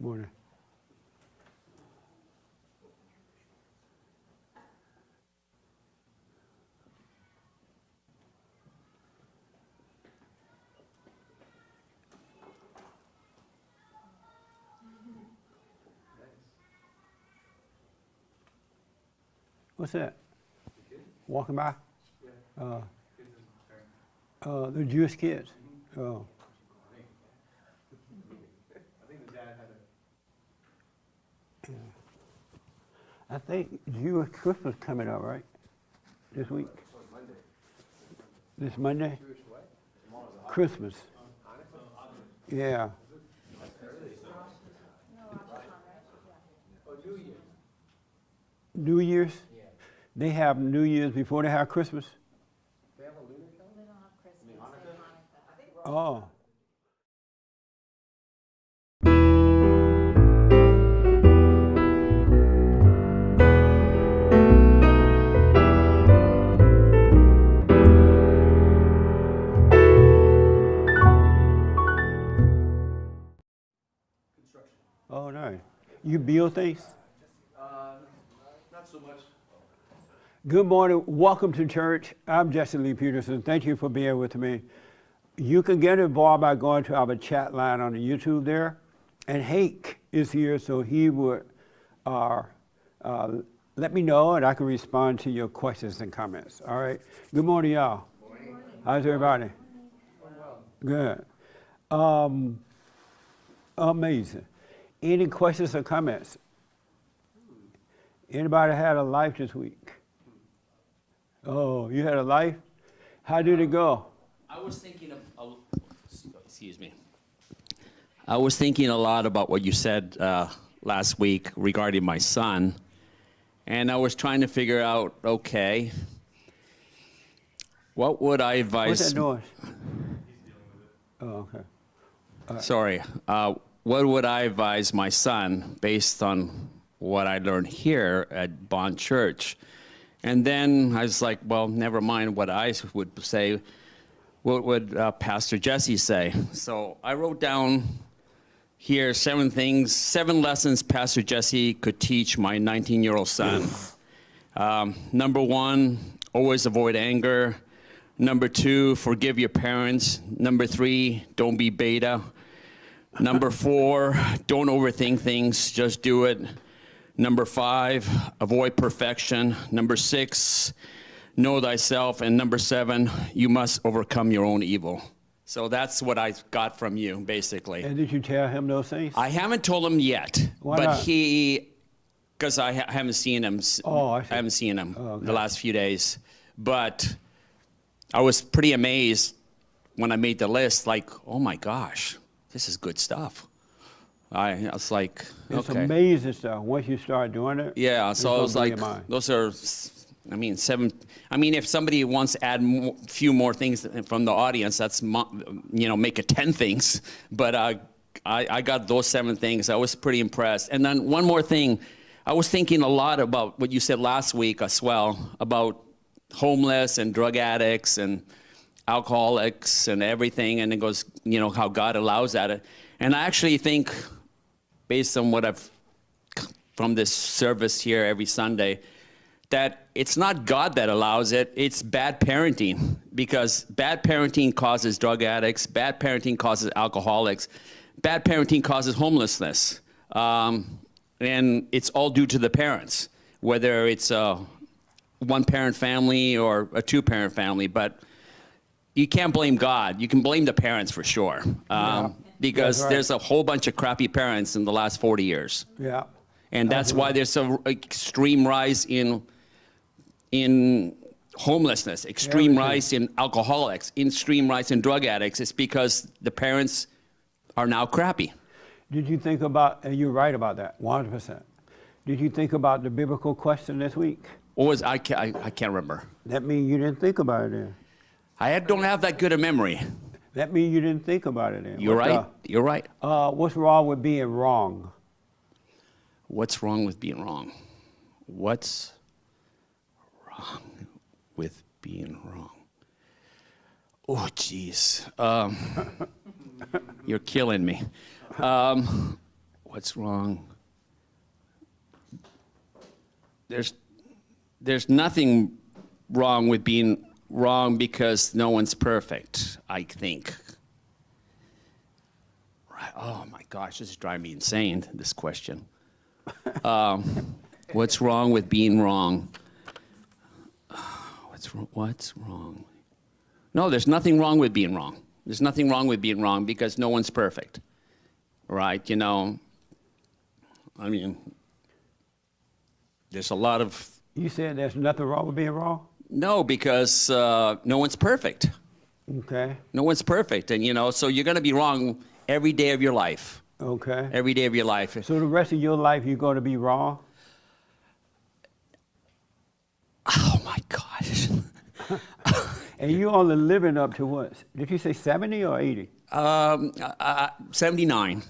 Morning. What's that? Walking by? Yeah. They're Jewish kids. Oh. I think the dad had a... Yeah. I think Jewish Christmas coming up, right? This week? Monday. This Monday? Jewish what? Tomorrow's a Christmas. Yeah. Oh, New Year's. New Year's? Yeah. They have New Year's before they have Christmas? They have a lunar calendar? They don't have Christmas, they have Hanukkah. Oh. Construction. Oh, nice. You build things? Not so much. Good morning. Welcome to church. I'm Jesse Lee Peterson. Thank you for being with me. You can get involved by going to our chat line on the YouTube there. And Hank is here, so he would let me know and I can respond to your questions and comments. All right. Good morning, y'all. Good morning. How's everybody? Well. Good. Amazing. Any questions or comments? Anybody had a life this week? Oh, you had a life? How did it go? I was thinking of, excuse me. I was thinking a lot about what you said last week regarding my son. And I was trying to figure out, okay, what would I advise? What's that noise? Oh, okay. Sorry. What would I advise my son based on what I learned here at Bond Church? And then I was like, well, never mind what I would say. What would Pastor Jesse say? So I wrote down here 7 lessons Pastor Jesse could teach my 19-year-old son. Number 1, always avoid anger. Number 2, forgive your parents. Number 3, don't be beta. Number 4, don't overthink things, just do it. Number 5, avoid perfection. Number 6, know thyself. And number 7, you must overcome your own evil. So that's what I got from you, basically. And did you tell him those things? I haven't told him yet, Why but not? because I haven't seen him. Oh, I see. I haven't seen him Oh, okay. the last few days. But I was pretty amazed when I made the list, like, oh my gosh, this is good stuff. I was like, It's okay. amazing stuff once you start doing it. Yeah, so I was blow like, your mind. those are, 7. I mean, if somebody wants to add a few more things from the audience, that's, make it 10 things. But I got those 7 things. I was pretty impressed. And then one more thing, I was thinking a lot about what you said last week as well, about homeless and drug addicts and alcoholics and everything. And it goes, how God allows that. And I actually think, based on what I've from this service here every Sunday, that it's not God that allows it, it's bad parenting. Because bad parenting causes drug addicts, bad parenting causes alcoholics, bad parenting causes homelessness. And it's all due to the parents, whether it's a one-parent family or a 2-parent family. But you can't blame God. You can blame the parents for sure. Because right. there's a whole bunch of crappy parents in the last 40 years. Yeah. And that's why there's an extreme rise in homelessness, extreme rise in alcoholics, extreme rise in drug addicts. It's because the parents are now crappy. Did you think about, and you're right about that, 100%. Did you think about the biblical question this week? What was I can't remember. That means you didn't think about it then. I don't have that good a memory. That means you didn't think about it then. You're right. You're right. What's wrong with being wrong? What's wrong with being wrong? What's wrong with being wrong? Oh, geez. You're killing me. What's What's wrong? There's nothing wrong with being wrong because no one's perfect, I think. Right. Oh my gosh, this is driving me insane, this question. What's wrong with being wrong? What's wrong? No, there's nothing wrong with being wrong. There's nothing wrong with being wrong because no one's perfect, right? You know, I mean, there's a lot of... You said there's nothing wrong with being wrong? No, because no one's perfect. Okay. No one's perfect, and you know, so you're going to be wrong every day of your life. Okay. Every day of your life. So the rest of your life, you're going to be wrong? Oh my gosh. And you only living up to what? Did you say 70 or 80? 79.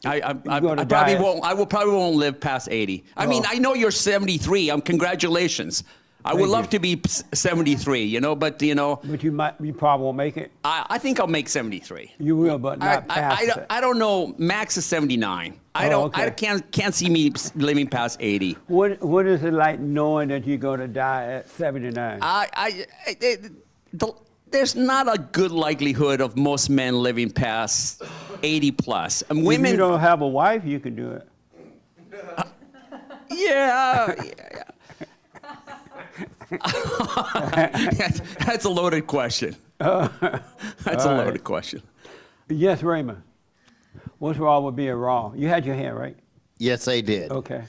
I gonna probably die at- won't. I will probably won't live past 80. I mean, I know you're 73. Congratulations. I would Thank love you. to be 73. You know, but you know, But you probably won't make it. I think I'll make 73. You will, but not past it. I don't know. Max is 79. I okay. can't see me living past 80. What is it like knowing that you're going to die at 79? There's not a good likelihood of most men living past 80 plus. And If women, you don't have a wife, you can do it. yeah. That's a loaded question. That's a loaded question. Yes, Raymond. What's wrong with being wrong? You had your hand, right? Yes, I did. Okay.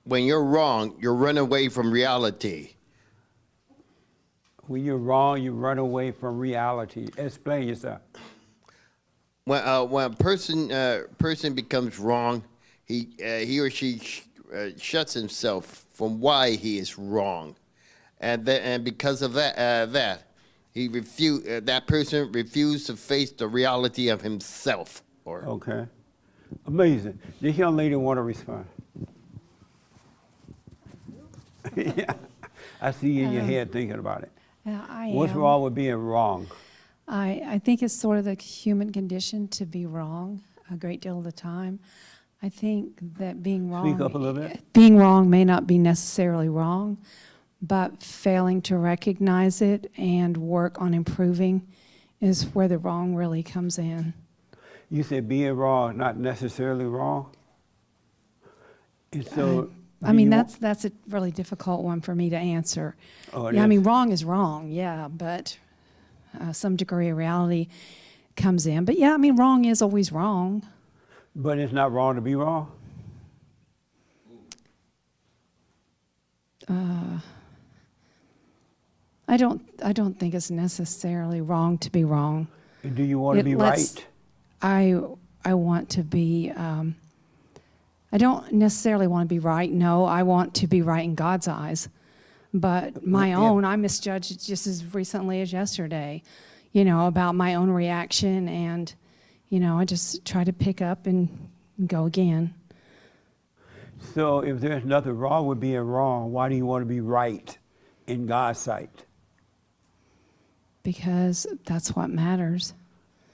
When you're wrong, you run away from reality. When you're wrong, you run away from reality. Explain yourself. When a person becomes wrong, he or she shuts himself from why he is wrong, and because of that, that person refused to face the reality of himself. Okay. Amazing. This young lady want to respond. Yeah. I see you in your head thinking about it. Yeah, I What's am. wrong with being wrong? I think it's sort of the human condition to be wrong a great deal of the time. I think that being wrong. Speak up a little bit. Being wrong may not be necessarily wrong, but failing to recognize it and work on improving is where the wrong really comes in. You said being wrong, not necessarily wrong. And so, I mean, that's a really difficult one for me to answer. Oh, it yeah, I is? mean, wrong is wrong, yeah, but some degree of reality comes in. But yeah, I mean, wrong is always wrong. But it's not wrong to be wrong. I don't think it's necessarily wrong to be wrong. And do you want to It be lets- right? I want to be. I don't necessarily want to be right. No, I want to be right in God's eyes. But my Yeah. own, I misjudged just as recently as yesterday, about my own reaction, and I just try to pick up and go again. So if there's nothing wrong with being wrong, why do you want to be right in God's sight? Because that's what matters.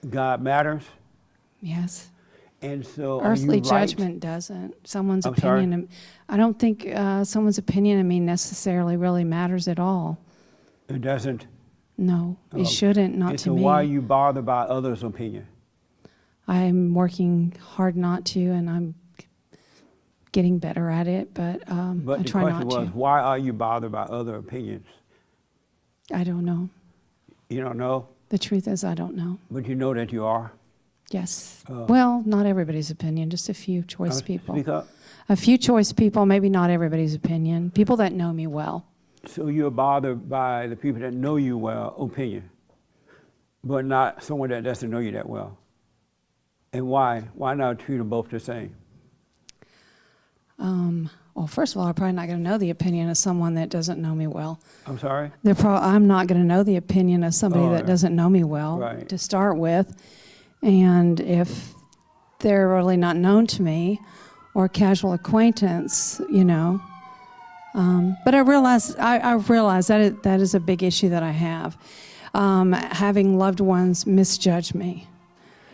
God matters, Yes. and so are Earthly you right? judgment doesn't. Someone's I'm sorry? opinion. I don't think someone's opinion of me necessarily really matters at all. It doesn't. No, Oh. it shouldn't. Not And to so me. why are you bothered by others' opinion? I'm working hard not to, and I'm getting better at it. But I But the try question not was, to. why are you bothered by other opinions? I don't know. You don't know, The truth is, I don't know. but you know that you are. Yes. Oh. Well, not everybody's opinion. Just a few choice people. Speak up. A few choice people. Maybe not everybody's opinion. People that know me well. So you're bothered by the people that know you well, opinion, but not someone that doesn't know you that well. And why? Why not treat them both the same? Well, first of all, I'm probably not going to know the opinion of someone that doesn't know me well. I'm sorry? I'm not going to know the opinion of somebody Oh, that yeah. doesn't know me well Right. to start with. And if they're really not known to me or casual acquaintance, but I realize that is a big issue that I have. Having loved ones misjudge me.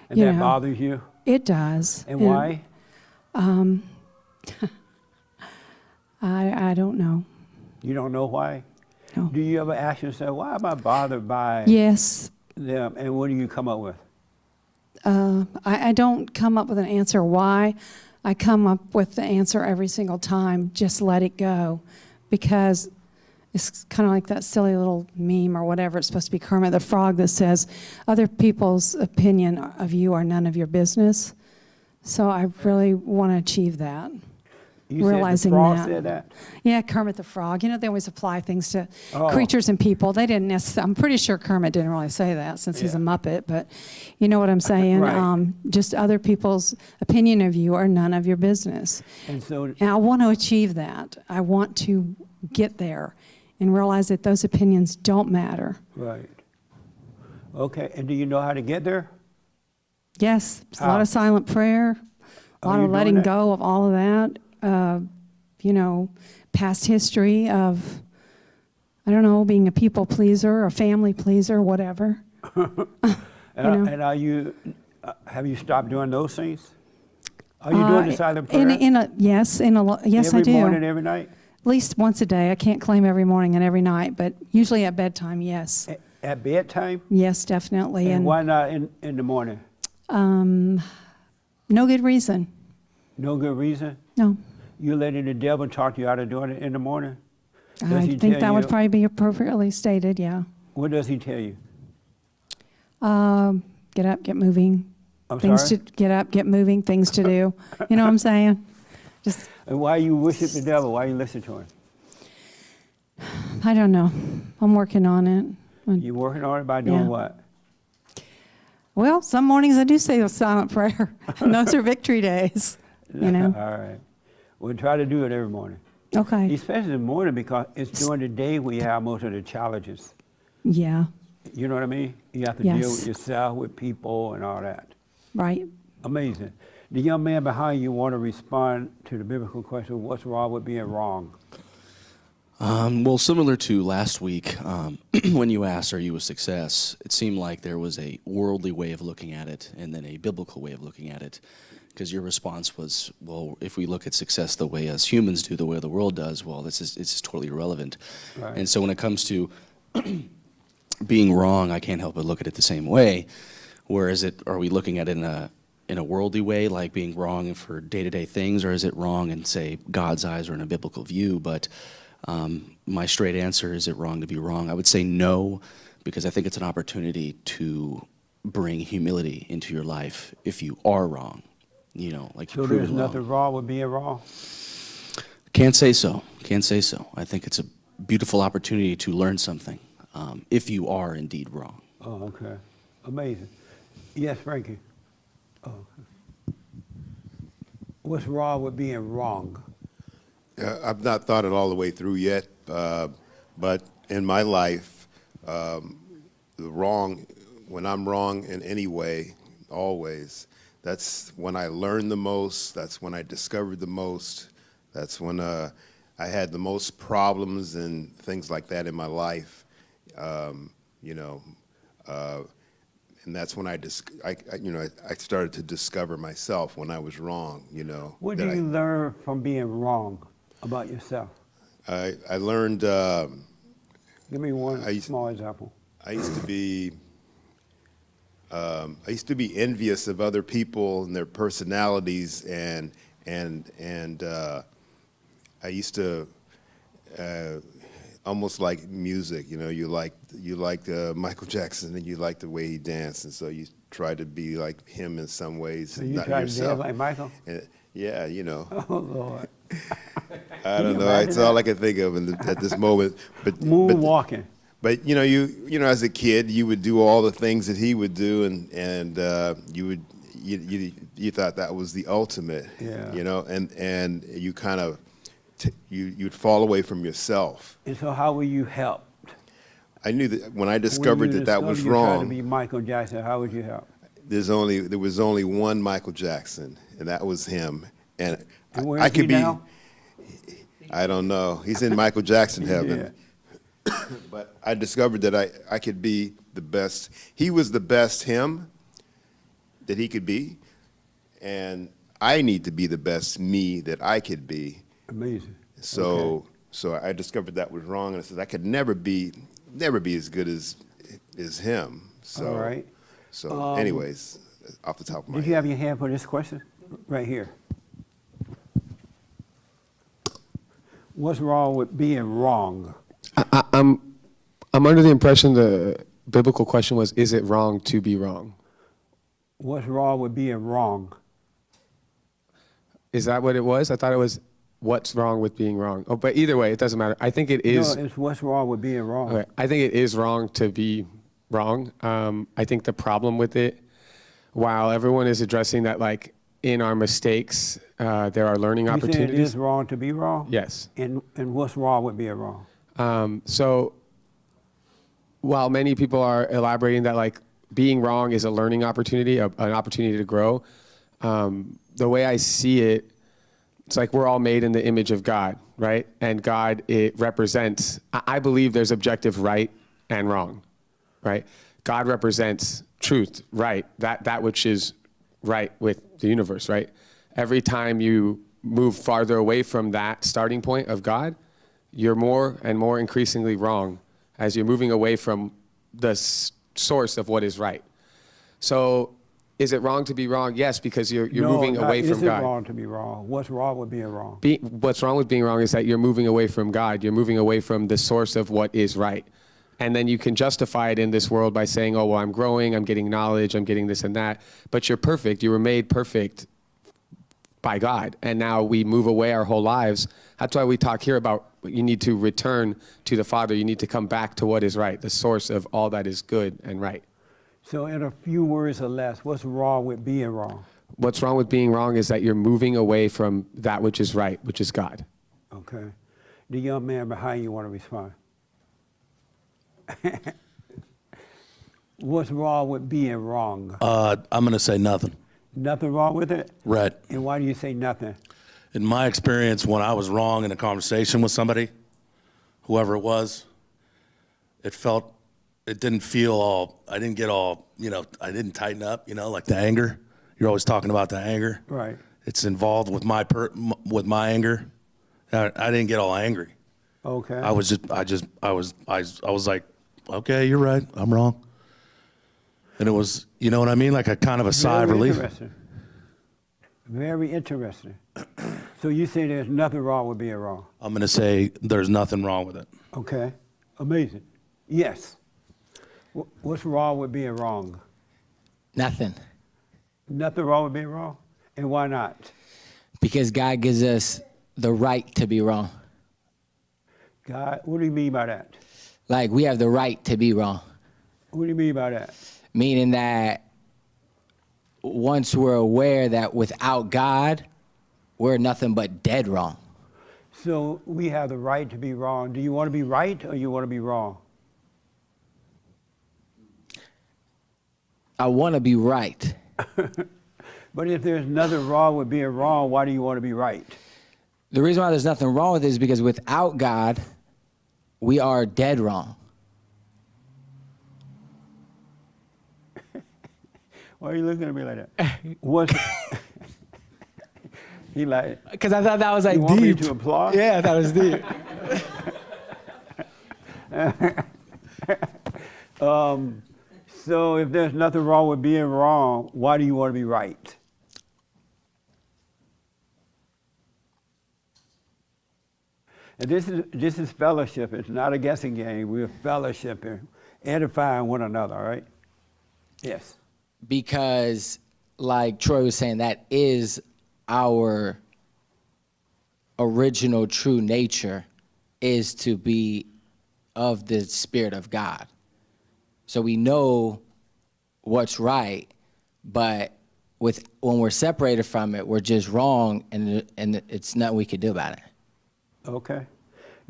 And You that know. bothers you? It does. And why? I don't know. You don't know why? No. Do you ever ask yourself, why am I bothered by Yes. them? And what do you come up with? I don't come up with an answer why. I come up with the answer every single time, just let it go. Because it's kind of like that silly little meme or whatever, it's supposed to be Kermit the Frog that says, other people's opinion of you are none of your business. So I really want to achieve that. You Realizing said the frog that. said that? Yeah, Kermit the Frog. You know, they always apply things to Oh. creatures and people. They didn't necessarily, I'm pretty sure Kermit didn't really say that since he's a Yeah. Muppet, but you know what I'm saying? Right. Just other people's opinion of you are none of your business. And so, And I want to achieve that. I want to get there and realize that those opinions don't matter. right. Okay, and do you know how to get there? Yes, it's a lot How? of silent prayer, a Are lot you of doing letting that? go of all of that. You know, past history of, I don't know, being a people pleaser, a family pleaser, whatever. And, know. and are you, have you stopped doing those things? Are you doing the silent prayer? Yes, yes, I every do. morning, every night? At least once a day. I can't claim every morning and every night, but usually at bedtime, yes. At bedtime? Yes, definitely. And why not in the morning? No good reason. No good reason? No. You letting the devil talk you out of doing it in the morning? Does I he think tell that would you- probably be appropriately stated, yeah. What does he tell you? Get up, get moving. I'm Things sorry? to get up, get moving, things to do. You know what I'm saying? Just, And why you worship the devil? Why you listen to him? I don't know. I'm working on it. You working on it by doing Yeah. what? Well, some mornings I do say a silent prayer, and those are victory days, you know? All right. We'll try to do it every morning. Okay. Especially in the morning because it's during the day we have most of the challenges. Yeah, You know what I mean? You have to deal Yes. with yourself, with people, and all that. right. Amazing. The young man behind you want to respond to the biblical question, what's wrong with being wrong? Well, similar to last week, when you asked, are you a success, it seemed like there was a worldly way of looking at it and then a biblical way of looking at it. Because your response was, well, if we look at success the way as humans do, the way the world does, well, it's just totally irrelevant. Right. And so when it comes to being wrong, I can't help but look at it the same way. Whereas are we looking at it in a worldly way, like being wrong for day-to-day things, or is it wrong in, say, God's eyes or in a biblical view? But my straight answer, is it wrong to be wrong? I would say no, because I think it's an opportunity to bring humility into your life if you are wrong. You know, like So you're there's proven wrong. nothing wrong with being wrong? Can't say so. Can't say so. I think it's a beautiful opportunity to learn something if you are indeed wrong. Oh, okay. Amazing. Yes, Frankie. Oh, okay. What's wrong with being wrong? I've not thought it all the way through yet, but in my life, the wrong, when I'm wrong in any way, always, that's when I learned the most, that's when I discovered the most, that's when I had the most problems and things like that in my life, you know, and that's when I started to discover myself when I was wrong, you know. What that do you learn from being wrong about yourself? I learned, Give me one I used- small example. I used to be envious of other people and their personalities, and I used to almost like music. You know, you like Michael Jackson and you like the way he danced, and so you try to be like him in some ways. So you not try to yourself. dance like Michael? Yeah, you know. Oh, Lord. I don't you know. imagine It's all I can think of at this moment. But Moonwalking. But you know, as a kid, you would do all the things that he would do, and you thought that was the ultimate. Yeah. You know, and you kind of you'd fall away from yourself. And so how were you helped? I knew that when I When discovered you that was discovered you tried to wrong. be Michael Jackson, how would you help? There was only one Michael Jackson, and that was him. And And where I is could he be. now? I don't know. He's in Michael Jackson heaven. But I discovered that I could be the best. He was the best him that he could be, and I need to be the best me that I could be. Amazing. So I discovered that was wrong, and I said I could never be as good as him. So, All right. So, anyways, off the top of my Did head. you have your hand for this question? Right here. What's wrong with being wrong? I'm under the impression the biblical question was, is it wrong to be wrong? What's wrong with being wrong? Is that what it was? I thought it was, what's wrong with being wrong? Oh, but either way, it doesn't matter. I think it is. No, it's what's wrong with being wrong. Okay, I think it is wrong to be wrong. I think the problem with it, while everyone is addressing that, like, in our mistakes, there are learning You saying it opportunities. is wrong to be wrong? Yes. And what's wrong with being wrong? So while many people are elaborating that, like, being wrong is a learning opportunity, an opportunity to grow, the way I see it, it's like we're all made in the image of God, right? And God, it represents, I believe there's objective right and wrong, right? God represents truth, right? That which is right with the universe, right? Every time you move farther away from that starting point of God, you're more and more increasingly wrong as you're moving away from the source of what is right. So is it wrong to be wrong? Yes, because you're moving away from Is it God. wrong to be wrong? What's wrong with being wrong? What's wrong with being wrong is that you're moving away from God. You're moving away from the source of what is right. And then you can justify it in this world by saying, oh, well, I'm growing, I'm getting knowledge, I'm getting this and that. But you're perfect. You were made perfect by God. And now we move away our whole lives. That's why we talk here about you need to return to the Father. You need to come back to what is right, the source of all that is good and right. So in a few words or less, what's wrong with being wrong? What's wrong with being wrong is that you're moving away from that which is right, which is God. Okay. The young man behind you want to respond. What's wrong with being wrong? I'm going to say nothing. Nothing wrong with it? Right. And why do you say nothing? In my experience, when I was wrong in a conversation with somebody, whoever it was, it didn't feel all, I didn't get all, I didn't tighten up, like the anger. You're always talking about the anger. Right. It's involved with my anger. I didn't get all angry. Okay. I was like, okay, you're right. I'm wrong. And it was, you know what I mean? Like a kind of a sigh of relief. Interesting. Very interesting. So you say there's nothing wrong with being wrong? I'm going to say there's nothing wrong with it. Okay. Amazing. Yes. What's wrong with being wrong? Nothing. Nothing wrong with being wrong? And why not? Because God gives us the right to be wrong. God, what do you mean by that? Like, we have the right to be wrong. What do you mean by that? Meaning that once we're aware that without God, we're nothing but dead wrong. So we have the right to be wrong. Do you want to be right or you want to be wrong? I want to be right. But if there's nothing wrong with being wrong, why do you want to be right? The reason why there's nothing wrong with it is because without God, we are dead wrong. Why are you looking at me like that? What's he like? Because I thought that was like You want me deep. to applaud? Yeah, that was deep. So if there's nothing wrong with being wrong, why do you want to be right? And this is fellowship. It's not a guessing game. We're fellowshipping, edifying one another, all right? Yes. Because, like Troy was saying, that is our original true nature, is to be of the Spirit of God. So we know what's right, but when we're separated from it, we're just wrong, and it's nothing we could do about it. Okay.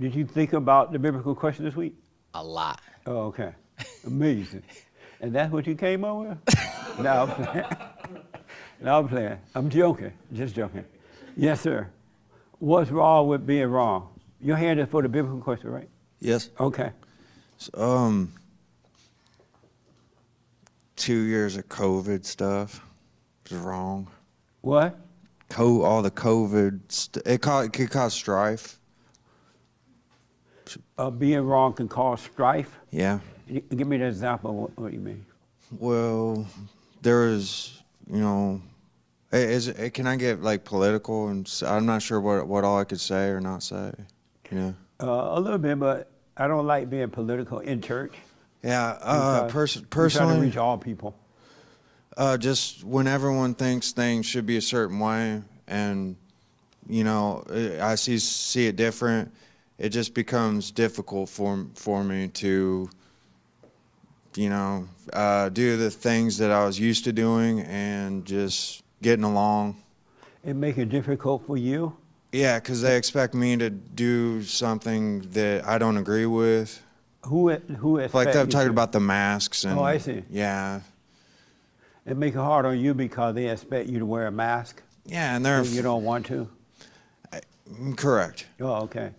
Did you think about the biblical question this week? A lot. Oh, okay. Amazing. And that's what you came up with? No, I'm playing. No, I'm playing. I'm joking. Just joking. Yes, sir. What's wrong with being wrong? Your hand is for the biblical question, right? Yes. Okay. 2 years of COVID stuff was wrong. What? all the COVID, it could cause strife. Being wrong can cause strife. Yeah. Give me an example of what you mean. Well, there is, you know, can I get like political? And I'm not sure what all I could say or not say. You know. A little bit, but I don't like being political in church. Yeah. Because Personally, we're trying to reach all people. just when everyone thinks things should be a certain way, and you know, I see it different. It just becomes difficult for me to, you know, do the things that I was used to doing and just getting along. It make it difficult for you. Yeah, because they expect me to do something that I don't agree with. Who Like expect they're you talking to? about the masks and. Oh, I see. Yeah. It make it hard on you because they expect you to wear a mask. Yeah, and they're. And you don't want to. Correct. Oh, okay.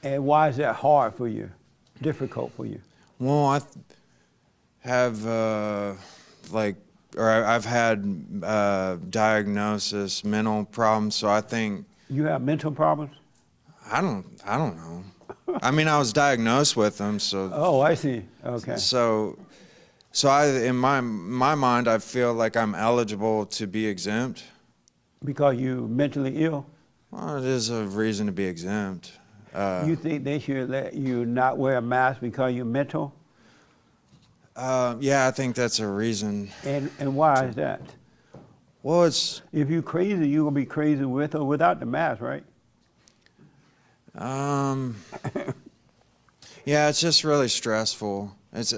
And why is that hard for you? Difficult for you? Well, have I've had diagnosis, mental problems, so I think. You have mental problems? I don't know. I mean, I was diagnosed with them, so. Oh, I see. Okay. So in my mind, I feel like I'm eligible to be exempt. Because you mentally ill? Well, it is a reason to be exempt. You think they should let you not wear a mask because you're mental? Yeah, I think that's a reason. And why is that? Well, it's. If you're crazy, you're gonna be crazy with or without the mask, right? Yeah, it's just really stressful. It's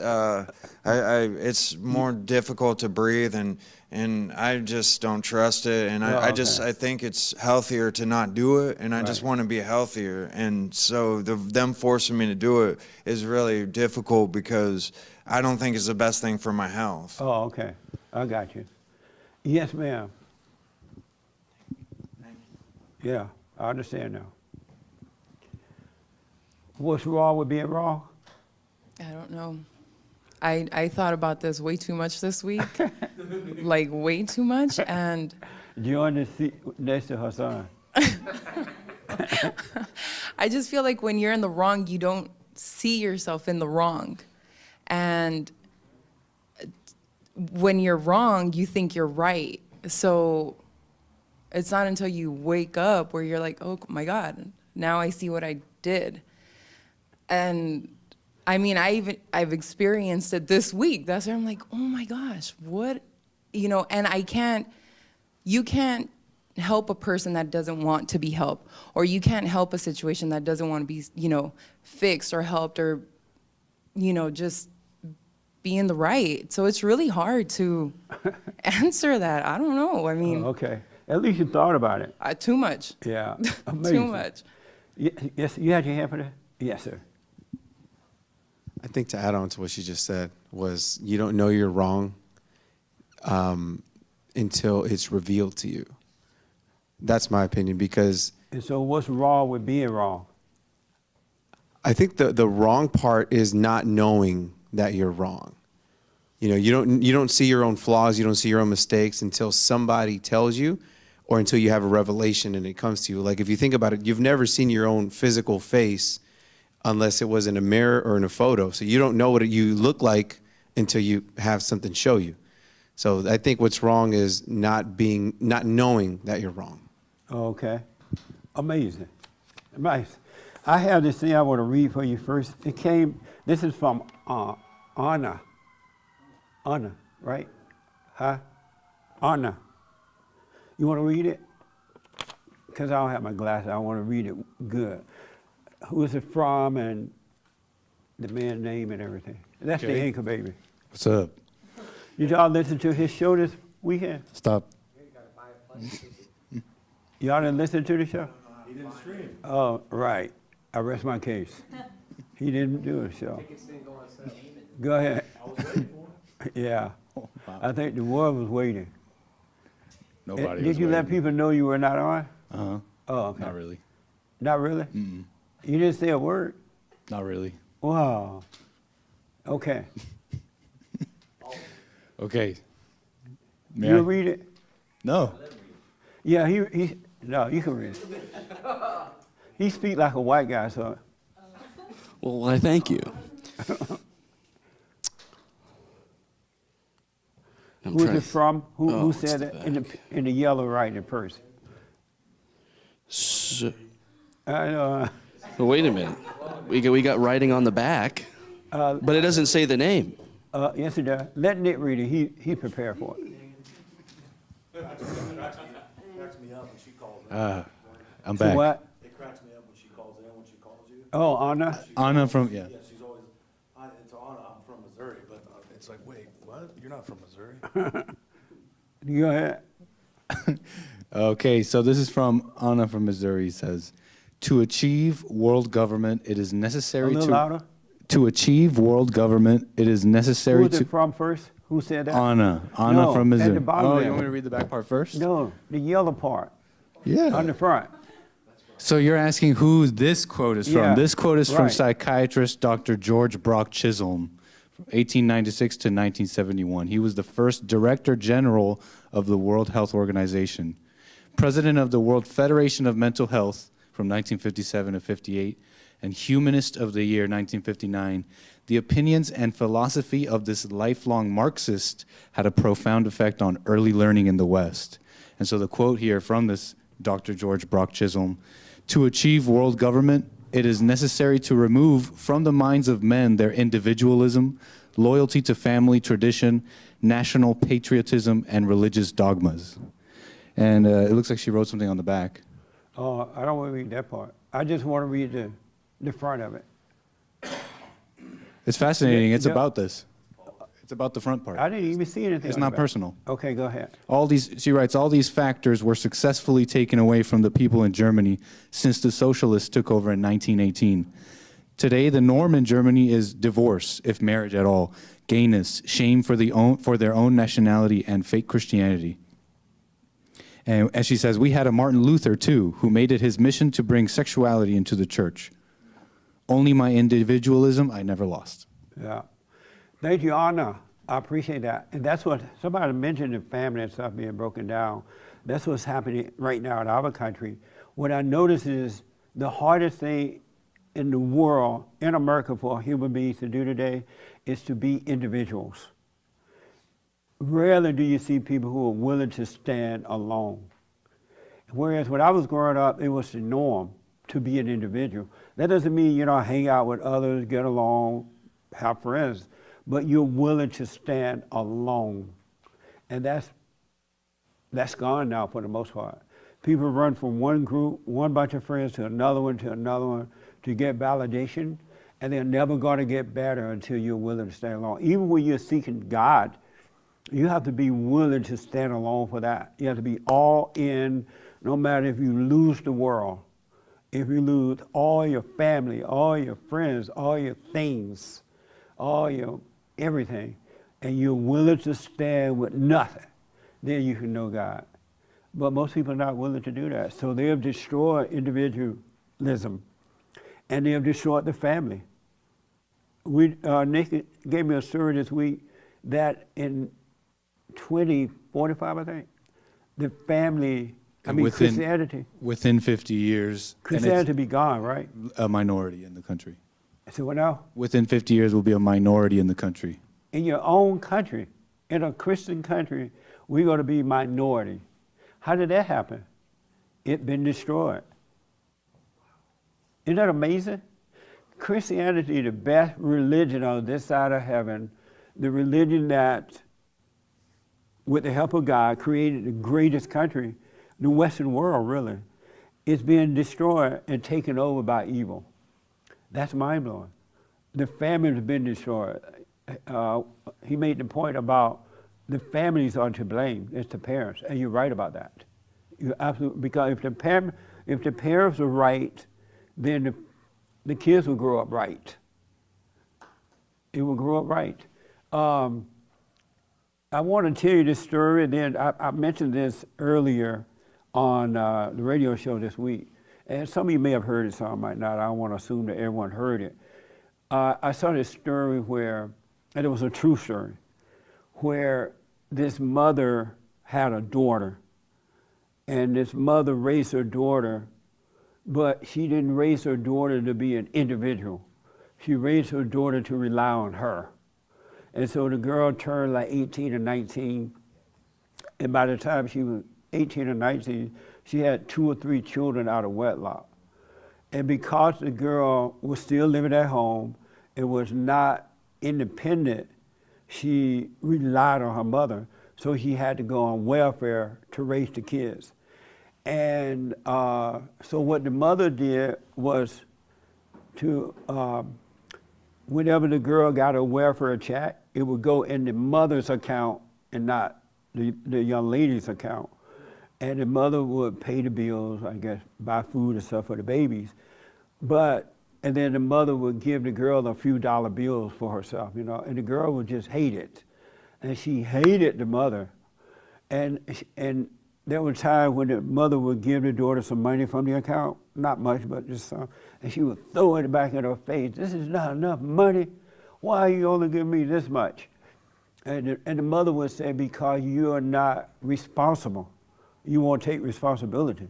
it's more difficult to breathe, and I just don't trust it, and I think it's healthier to not do it, and I just want to be healthier, and so them forcing me to do it is really difficult because I don't think it's the best thing for my health. Oh, okay. I got you. Yes, ma'am. Yeah, I understand now. What's wrong with being wrong? I don't know. I thought about this way too much this week, like way too much, and Join the seat next to Hassan. I just feel like when you're in the wrong, you don't see yourself in the wrong, and when you're wrong, you think you're right. So it's not until you wake up where you're like, oh my God, now I see what I did. And I mean, I've experienced it this week. That's where I'm like, oh my gosh, what, you know, and you can't help a person that doesn't want to be helped, or you can't help a situation that doesn't want to be, you know, fixed or helped, or, you know, just be in the right. So it's really hard to answer that. I don't know. I mean, Okay. At least you thought about it. too much. Yeah. Amazing. Too much. Yes, you had your hand for that? Yes, sir. I think to add on to what she just said was you don't know you're wrong until it's revealed to you. That's my opinion, because And so what's wrong with being wrong? I think the wrong part is not knowing that you're wrong. You know, you don't see your own flaws, you don't see your own mistakes until somebody tells you, or until you have a revelation and it comes to you. Like if you think about it, you've never seen your own physical face unless it was in a mirror or in a photo. So you don't know what you look like until you have something show you. So I think what's wrong is not knowing that you're wrong. Okay. Amazing. Nice. I have this thing I want to read for you first. This is from Anna. Anna, right? Huh? Anna. You want to read it? Because I don't have my glasses. I want to read it good. Who is it from and the man's name and everything. That's the anchor baby. What's up? Did y'all listen to his show this weekend? Stop. Y'all didn't listen to the show? He didn't stream. Oh, right. I rest my case. He didn't do a show. Go ahead. I was waiting for him. Yeah. I think the world was waiting. Nobody Did you let people know you were not on? Uh-huh. Oh, okay. Not really. Not really? Mm-mm. You didn't say a word? Not really. Wow. Okay. Okay. You read it? No. Yeah, no, you can read it. He speaks like a white guy, so. Well, I thank you. Who's it from? Who it's said the it in the yellow writing first? So, I know. well, wait a minute. We got writing on the back, but it doesn't say the name. Yes, it does. Let Nick read it. He prepared for it. I'm So back. what? It cracks me up when she calls in, when she calls you. Oh, Anna. Anna from, yeah. Yeah, she's always, it's Anna, I'm from Missouri, but it's like, wait, what? You're not from Missouri? Go ahead. Okay, so this is from Anna from Missouri. Says, to achieve world government, it is A necessary little to louder. to achieve world government, it is necessary Who's to it from first? Who said that? Anna No, from at the Missouri. bottom Oh, there. you want me to read the back part first? No, the yellow part Yeah. on the front. So you're asking who this quote is from. Yeah, This quote is from right. psychiatrist Dr. George Brock Chisholm, from 1896 to 1971. He was the first Director General of the World Health Organization, President of the World Federation of Mental Health from 1957 to 58, and Humanist of the Year 1959. The opinions and philosophy of this lifelong Marxist had a profound effect on early learning in the West. And so the quote here from this Dr. George Brock Chisholm, to achieve world government, it is necessary to remove from the minds of men their individualism, loyalty to family tradition, national patriotism, and religious dogmas. And it looks like she wrote something on the back. Oh, I don't want to read that part. I just want to read the front of it. It's fascinating. It's Yeah. about this. It's about the front part. I didn't even see anything. It's on not the back. personal. Okay, go ahead. She writes, all these factors were successfully taken away from the people in Germany since the socialists took over in 1918. Today, the norm in Germany is divorce, if marriage at all, gayness, shame for their own nationality, and fake Christianity. And as she says, we had a Martin Luther, too, who made it his mission to bring sexuality into the church. Only my individualism I never lost. Yeah. Thank you, Anna. I appreciate that. And that's what somebody mentioned, the family and stuff being broken down. That's what's happening right now in our country. What I notice is the hardest thing in the world, in America, for human beings to do today is to be individuals. Rarely do you see people who are willing to stand alone. Whereas when I was growing up, it was the norm to be an individual. That doesn't mean you don't hang out with others, get along, have friends, but you're willing to stand alone. And that's gone now for the most part. People run from one group, one bunch of friends to another one to get validation, and they're never going to get better until you're willing to stand alone. Even when you're seeking God, you have to be willing to stand alone for that. You have to be all in, no matter if you lose the world, if you lose all your family, all your friends, all your things, all your everything, and you're willing to stand with nothing, then you can know God. But most people are not willing to do that. So they have destroyed individualism, and they have destroyed the family. Nick gave me a story this week that in 2045, I think, the family, Christianity. Within 50 years. and Christianity be gone, right? it's a minority in the country. So what now? Within 50 years, we'll be a minority in the country. In your own country, in a Christian country, we're going to be minority. How did that happen? It's been destroyed. Isn't that amazing? Christianity, the best religion on this side of heaven, the religion that, with the help of God, created the greatest country, the Western world really, is being destroyed and taken over by evil. That's mind-blowing. The family has been destroyed. He made the point about the families are to blame. It's the parents, and you're right about that. You're absolutely, because if the parents are right, then the kids will grow up right. It will grow up right. I want to tell you this story, and then I mentioned this earlier on the radio show this week. And some of you may have heard it, some might not. I don't want to assume that everyone heard it. I saw this story where, and it was a true story, where this mother had a daughter, and this mother raised her daughter, but she didn't raise her daughter to be an individual. She raised her daughter to rely on her. And so the girl turned like 18 or 19, and by the time she was 18 or 19, she had 2 or 3 children out of wedlock. And because the girl was still living at home and was not independent, she relied on her mother, so she had to go on welfare to raise the kids. And so what the mother did was to, whenever the girl got a welfare check, it would go in the mother's account and not the young lady's account. And the mother would pay the bills, I guess, buy food and stuff for the babies. And then the mother would give the girl a few dollar bills for herself, you know, and the girl would just hate it. And she hated the mother. And there were times when the mother would give the daughter some money from the account, not much, but just some, and she would throw it back in her face. This is not enough money. Why are you only giving me this much? And the mother would say, because you are not responsible. You won't take responsibility.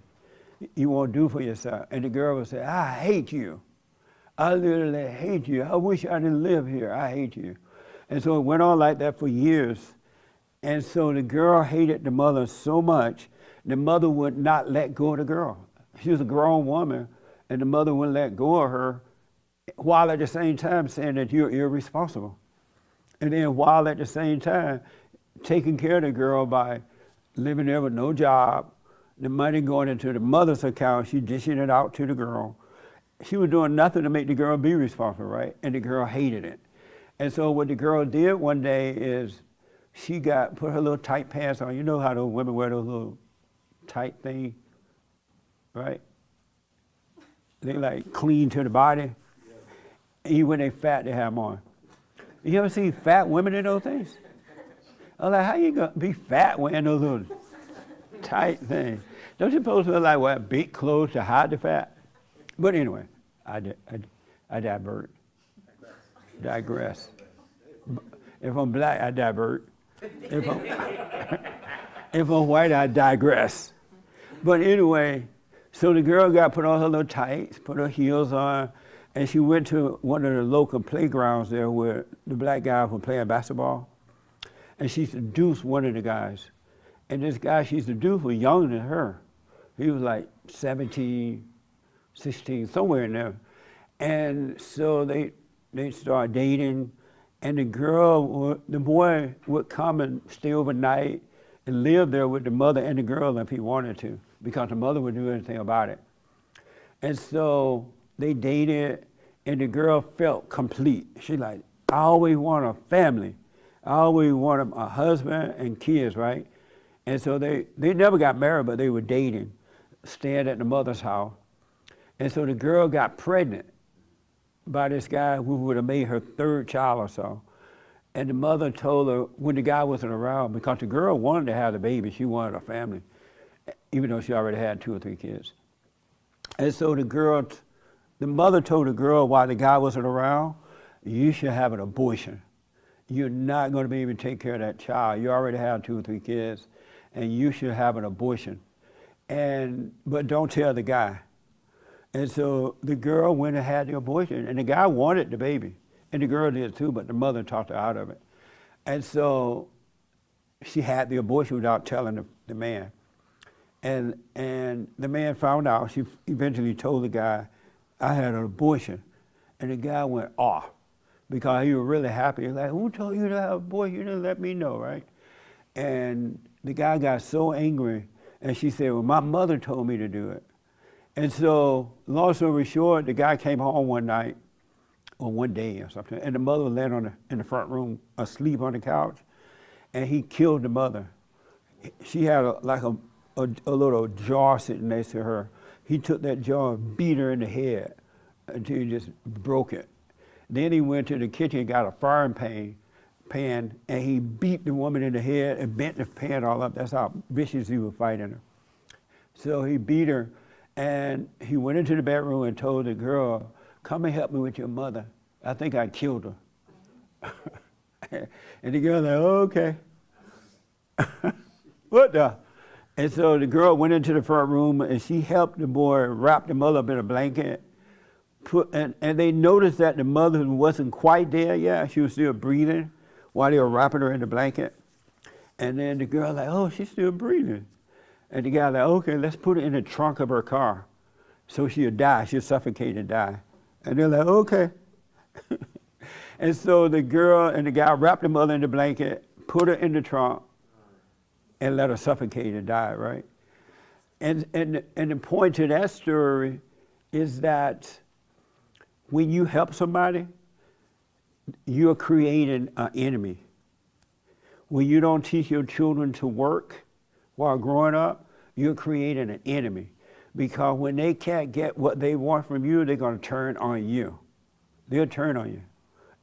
You won't do for yourself. And the girl would say, I hate you. I literally hate you. I wish I didn't live here. I hate you. And so it went on like that for years. And so the girl hated the mother so much, the mother would not let go of the girl. She was a grown woman, and the mother wouldn't let go of her, while at the same time saying that you're irresponsible. And then while at the same time taking care of the girl by living there with no job, the money going into the mother's account, she dishing it out to the girl. She was doing nothing to make the girl be responsible, right? And the girl hated it. And so what the girl did one day is she put her little tight pants on. You know how those women wear those little tight things, right? They like clean to the body. Even when they fat, they have them on. You ever see fat women in those things? I'm like, how you gonna be fat wearing those little tight things? Don't you supposed to like wear big clothes to hide the fat? But anyway, I digress. If I'm black, I divert. If I'm white, I digress. But anyway, so the girl got put on her little tights, put her heels on, and she went to one of the local playgrounds there where the black guys were playing basketball. And she seduced one of the guys. And this guy she seduced was younger than her. He was like 17, 16, somewhere in there. And so they started dating, and the boy would come and stay overnight and live there with the mother and the girl if he wanted to, because the mother would do anything about it. And so they dated, and the girl felt complete. She like, I always want a family. I always wanted a husband and kids, right? And so they never got married, but they were dating, staying at the mother's house. And so the girl got pregnant by this guy who would have made her 3rd child or so. And the mother told her when the guy wasn't around, because the girl wanted to have the baby, she wanted a family, even though she already had 2 or 3 kids. And so the mother told the girl while the guy wasn't around, you should have an abortion. You're not going to be able to take care of that child. You already have 2 or 3 kids, and you should have an abortion. But don't tell the guy. And so the girl went and had the abortion, and the guy wanted the baby, and the girl did too, but the mother talked her out of it. And so she had the abortion without telling the man. And the man found out. She eventually told the guy, I had an abortion. And the guy went off because he was really happy. He was like, who told you to have an abortion? You didn't let me know, right? And the guy got so angry, and she said, well, my mother told me to do it. And so, long story short, the guy came home one night, or one day or something, and the mother was laying in the front room, asleep on the couch, and he killed the mother. She had a little jar sitting next to her. He took that jar and beat her in the head until he just broke it. Then he went to the kitchen and got a frying pan, and he beat the woman in the head and bent the pan all up. That's how vicious he was fighting her. So he beat her, and he went into the bedroom and told the girl, come and help me with your mother. I think I killed her. And the girl like, oh, okay. What the? And so the girl went into the front room and she helped the boy wrap the mother up in a blanket. And they noticed that the mother wasn't quite there yet. She was still breathing while they were wrapping her in the blanket. And then the girl like, oh, she's still breathing. And the guy like, okay, let's put her in the trunk of her car. So she'll die, she'll suffocate and die. And they're like, okay. And so the girl and the guy wrapped the mother in the blanket, put her in the trunk, and let her suffocate and die, right? And the point to that story is that when you help somebody, you're creating an enemy. When you don't teach your children to work while growing up, you're creating an enemy. Because when they can't get what they want from you, they're going to turn on you. They'll turn on you,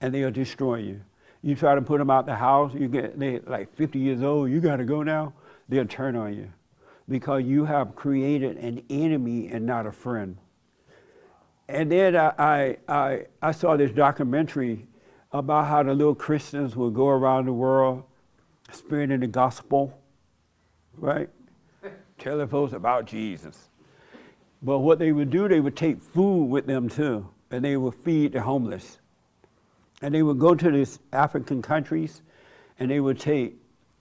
and they'll destroy you. You try to put them out the house, they're like 50 years old, you got to go now. They'll turn on you because you have created an enemy and not a friend. And then I saw this documentary about how the little Christians would go around the world spreading the gospel, right? Telling folks about Jesus. But what they would do, they would take food with them too, and they would feed the homeless. And they would go to these African countries, and they would take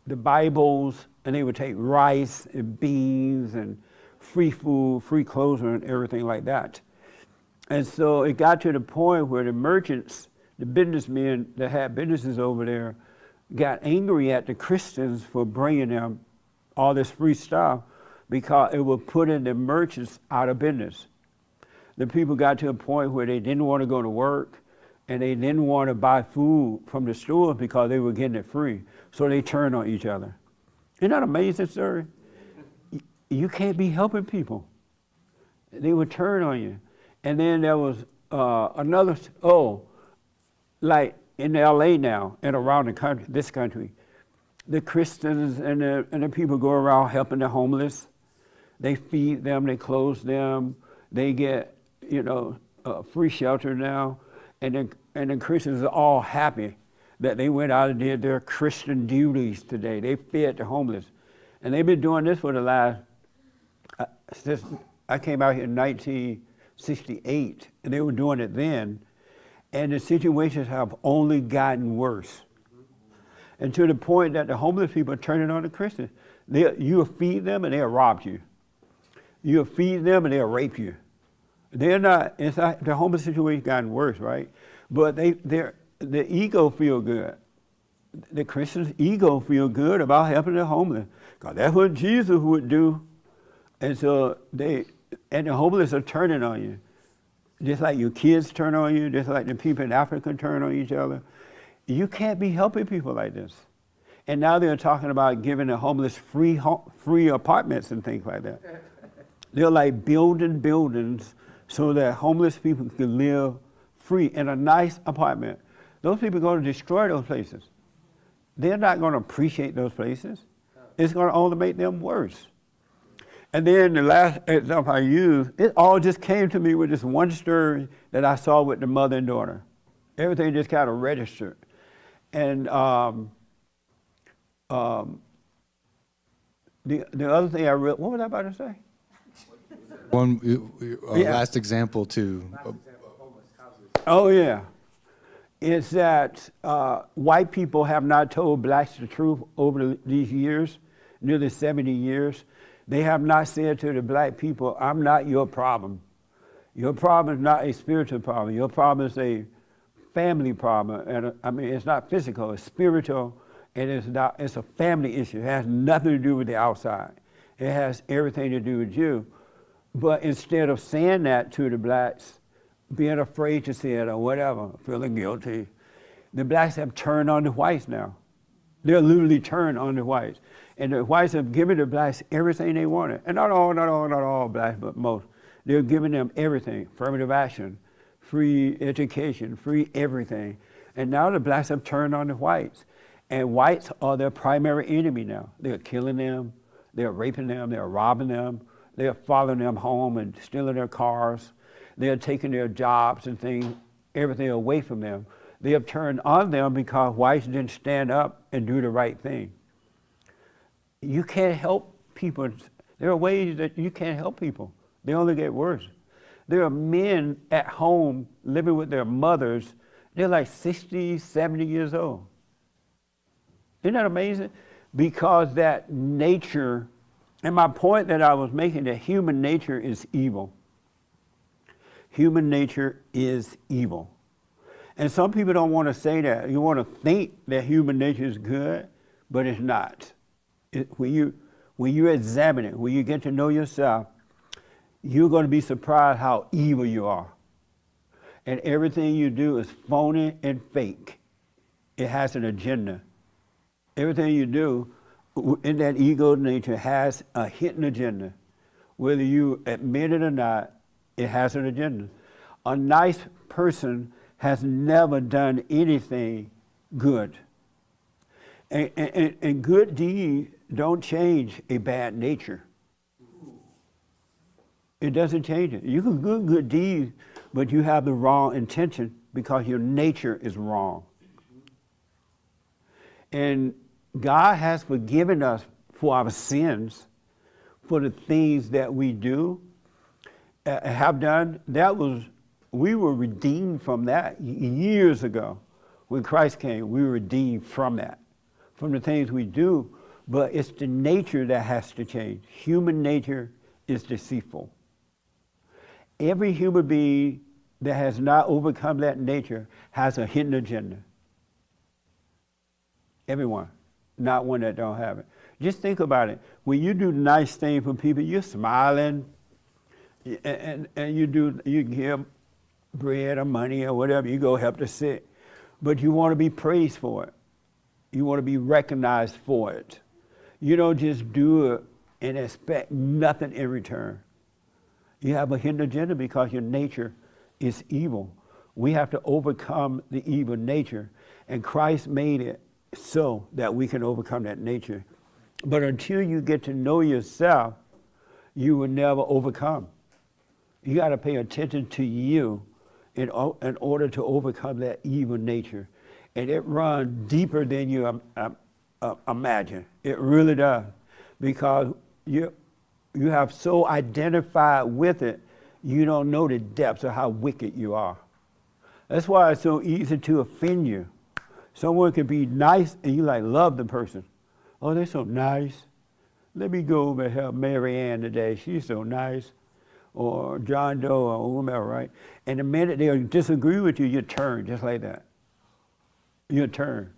the Bibles, and they would take rice and beans and free food, free clothes, and everything like that. And so it got to the point where the merchants, the businessmen that had businesses over there, got angry at the Christians for bringing them all this free stuff because it was putting the merchants out of business. The people got to a point where they didn't want to go to work, and they didn't want to buy food from the stores because they were getting it free. So they turned on each other. Isn't that amazing, sir? You can't be helping people. They would turn on you. And then there was another, like in LA now and around the country, this country, the Christians and the people go around helping the homeless. They feed them, they clothe them, they get, free shelter now. And the Christians are all happy that they went out and did their Christian duties today. They fed the homeless. And they've been doing this for the last, since I came out here in 1968, and they were doing it then. And the situations have only gotten worse. And to the point that the homeless people are turning on the Christians. You'll feed them and they'll rob you. You'll feed them and they'll rape you. The homeless situation gotten worse, right? But the ego feel good. The Christians' ego feel good about helping the homeless, because that's what Jesus would do. And so the homeless are turning on you, just like your kids turn on you, just like the people in Africa turn on each other. You can't be helping people like this. And now they're talking about giving the homeless free apartments and things like that. They're like building buildings so that homeless people can live free in a nice apartment. Those people are going to destroy those places. They're not going to appreciate those places. It's going to only make them worse. And then the last example I used, it all just came to me with this one story that I saw with the mother and daughter. Everything just kind of registered. And the other thing I read, what was I about to say? Last example too. Oh yeah, is that white people have not told blacks the truth over these years, nearly 70 years. They have not said to the black people, I'm not your problem. Your problem is not a spiritual problem. Your problem is a family problem. And it's not physical, it's spiritual, and it's a family issue. It has nothing to do with the outside. It has everything to do with you. But instead of saying that to the blacks, being afraid to say it or whatever, feeling guilty, the blacks have turned on the whites now. They're literally turned on the whites. And the whites have given the blacks everything they wanted. And not all blacks, but most. They're giving them everything, affirmative action, free education, free everything. And now the blacks have turned on the whites. And whites are their primary enemy now. They're killing them, they're raping them, they're robbing them, they're following them home and stealing their cars. They're taking their jobs and things, everything away from them. They have turned on them because whites didn't stand up and do the right thing. You can't help people. There are ways that you can't help people. They only get worse. There are men at home living with their mothers. They're like 60, 70 years old. Isn't that amazing? Because that nature, and my point that I was making, that human nature is evil. Human nature is evil. And some people don't want to say that. You want to think that human nature is good, but it's not. When you examine it, when you get to know yourself, you're going to be surprised how evil you are. And everything you do is phony and fake. It has an agenda. Everything you do in that ego nature has a hidden agenda. Whether you admit it or not, it has an agenda. A nice person has never done anything good. And good deeds don't change a bad nature. It doesn't change it. You can do good deeds, but you have the wrong intention because your nature is wrong. And God has forgiven us for our sins, for the things that we do, have done. We were redeemed from that years ago. When Christ came, we were redeemed from that, from the things we do. But it's the nature that has to change. Human nature is deceitful. Every human being that has not overcome that nature has a hidden agenda. Everyone, not one that don't have it. Just think about it. When you do nice things for people, you're smiling, and you give bread or money or whatever, you go help the sick. But you want to be praised for it. You want to be recognized for it. You don't just do it and expect nothing in return. You have a hidden agenda because your nature is evil. We have to overcome the evil nature, and Christ made it so that we can overcome that nature. But until you get to know yourself, you will never overcome. You got to pay attention to you in order to overcome that evil nature. And it runs deeper than you imagine. It really does. Because you have so identified with it, you don't know the depths of how wicked you are. That's why it's so easy to offend you. Someone can be nice and you love the person. Oh, they're so nice. Let me go over and help Mary Ann today. She's so nice. Or John Doe or whomever, right? And the minute they disagree with you, you turn just like that. You turn.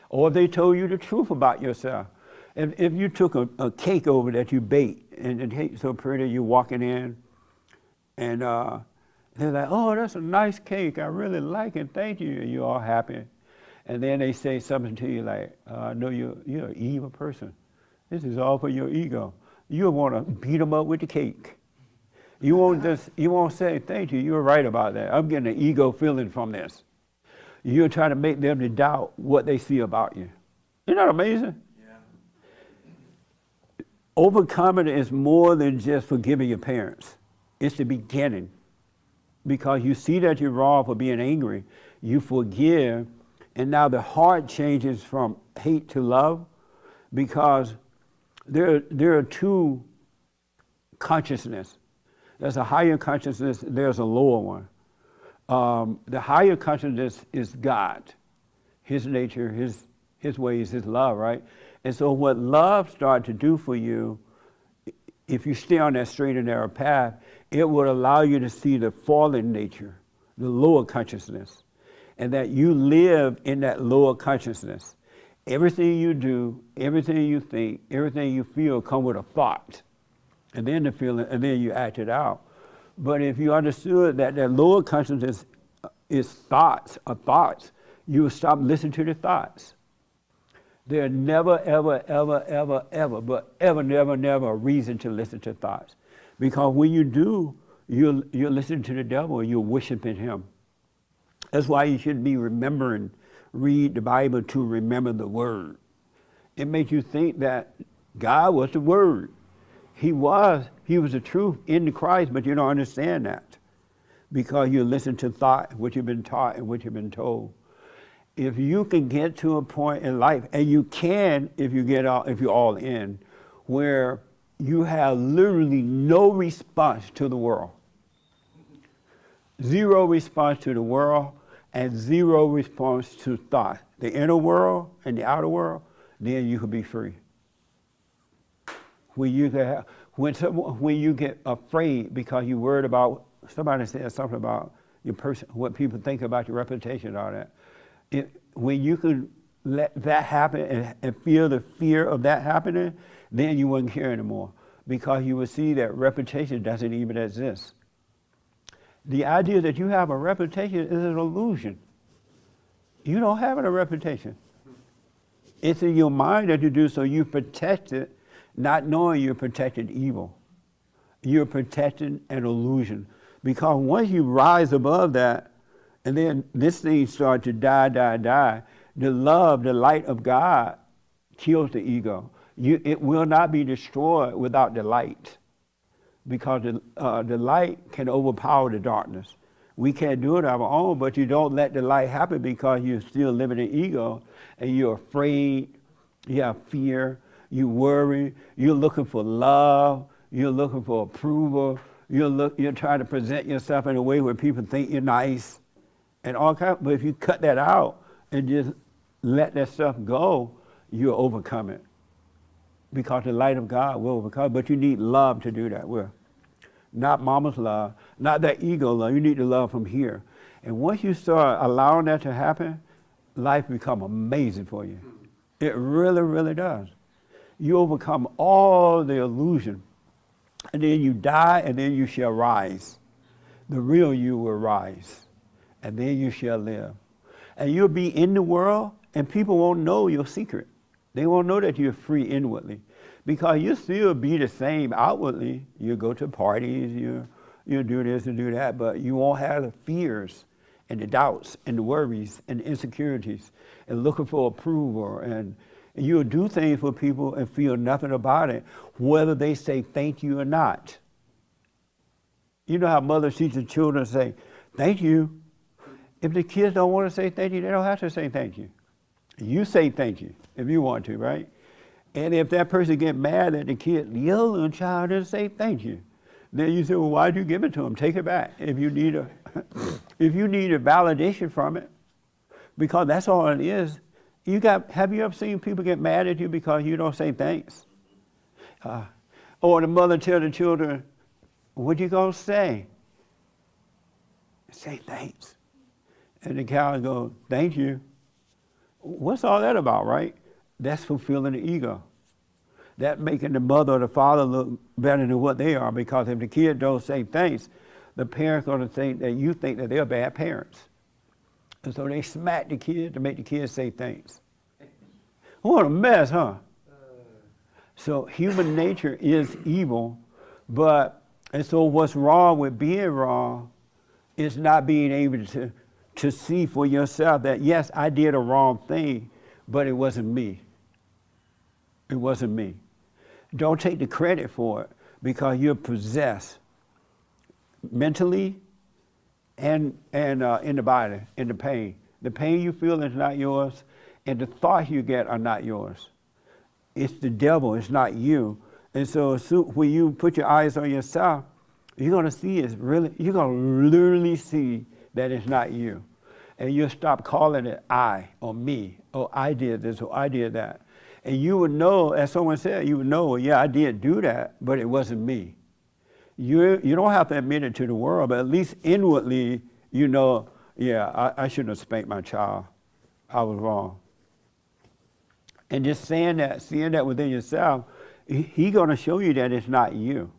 Or if they told you the truth about yourself. If you took a cake over that you baked, and the cake's so pretty, you're walking in, and they're like, oh, that's a nice cake. I really like it. Thank you. And you're all happy. And then they say something to you like, no, you're an evil person. This is all for your ego. You'll want to beat them up with the cake. You won't say, thank you, you're right about that. I'm getting an ego feeling from this. You're trying to make them to doubt what they see about you. Isn't that amazing? Yeah. Overcoming is more than just forgiving your parents. It's the beginning. Because you see that you're wrong for being angry, you forgive, and now the heart changes from hate to love, because there are two consciousness. There's a higher consciousness, there's a lower one. The higher consciousness is God, His nature, His ways, His love, right? And so what love starts to do for you, if you stay on that straight and narrow path, it would allow you to see the fallen nature, the lower consciousness, and that you live in that lower consciousness. Everything you do, everything you think, everything you feel come with a thought. And then the feeling, and then you act it out. But if you understood that lower consciousness is thoughts, you will stop listening to the thoughts. There are never, ever, ever, ever, ever, but ever, never, never a reason to listen to thoughts. Because when you do, you're listening to the devil, you're worshiping him. That's why you should be read the Bible to remember the word. It makes you think that God was the word. He was the truth in the Christ, but you don't understand that because you listen to thought, what you've been taught and what you've been told. If you can get to a point in life, and you can if you're all in, where you have literally no response to the world. Zero response to the world and zero response to thought. The inner world and the outer world, then you could be free. When you get afraid because you're worried about, somebody said something about your person, what people think about your reputation, all that. When you can let that happen and feel the fear of that happening, then you wouldn't care anymore, because you would see that reputation doesn't even exist. The idea that you have a reputation is an illusion. You don't have a reputation. It's in your mind that you do, so you protect it, not knowing you're protecting evil. You're protecting an illusion. Because once you rise above that, and then this thing starts to die, the love, the light of God kills the ego. It will not be destroyed without the light, because the light can overpower the darkness. We can't do it on our own, but you don't let the light happen because you're still living in ego, and you're afraid, you have fear, you worry, you're looking for love, you're looking for approval, you're trying to present yourself in a way where people think you're nice, and all kinds. But if you cut that out and just let that stuff go, you'll overcome it, because the light of God will overcome it. But you need love to do that with. Not mama's love, not that ego love. You need the love from here. And once you start allowing that to happen, life becomes amazing for you. It really, really does. You overcome all the illusion, and then you die, and then you shall rise. The real you will rise, and then you shall live. And you'll be in the world, and people won't know your secret. They won't know that you're free inwardly, because you'll still be the same outwardly. You go to parties, you do this and do that, but you won't have the fears and the doubts and the worries and the insecurities and looking for approval. And you'll do things for people and feel nothing about it, whether they say thank you or not. You know how mothers teach the children to say thank you. If the kids don't want to say thank you, they don't have to say thank you. You say thank you if you want to, right? And if that person get mad at the kid, your little child didn't say thank you, then you say, well, why'd you give it to him? Take it back if you need a validation from it, because that's all it is. Have you ever seen people get mad at you because you don't say thanks? Or the mother tell the children, what you gonna say? Say thanks. And the child goes, thank you. What's all that about, right? That's fulfilling the ego. That making the mother or the father look better than what they are, because if the kid don't say thanks, the parent's gonna think that you think that they're bad parents. And so they smack the kid to make the kid say thanks. What a mess, huh? So human nature is evil, and so what's wrong with being wrong is not being able to see for yourself that, yes, I did a wrong thing, but it wasn't me. It wasn't me. Don't take the credit for it, because you're possessed mentally and in the body, in the pain. The pain you feel is not yours, and the thoughts you get are not yours. It's the devil, it's not you. And so when you put your eyes on yourself, you're gonna see you're gonna literally see that it's not you. And you'll stop calling it I or me, or I did this or I did that. And you would know, as someone said, you would know, well, yeah, I did do that, but it wasn't me. You don't have to admit it to the world, but at least inwardly, you know, yeah, I shouldn't have spanked my child. I was wrong. And just seeing that within yourself, he's gonna show you that it's not you.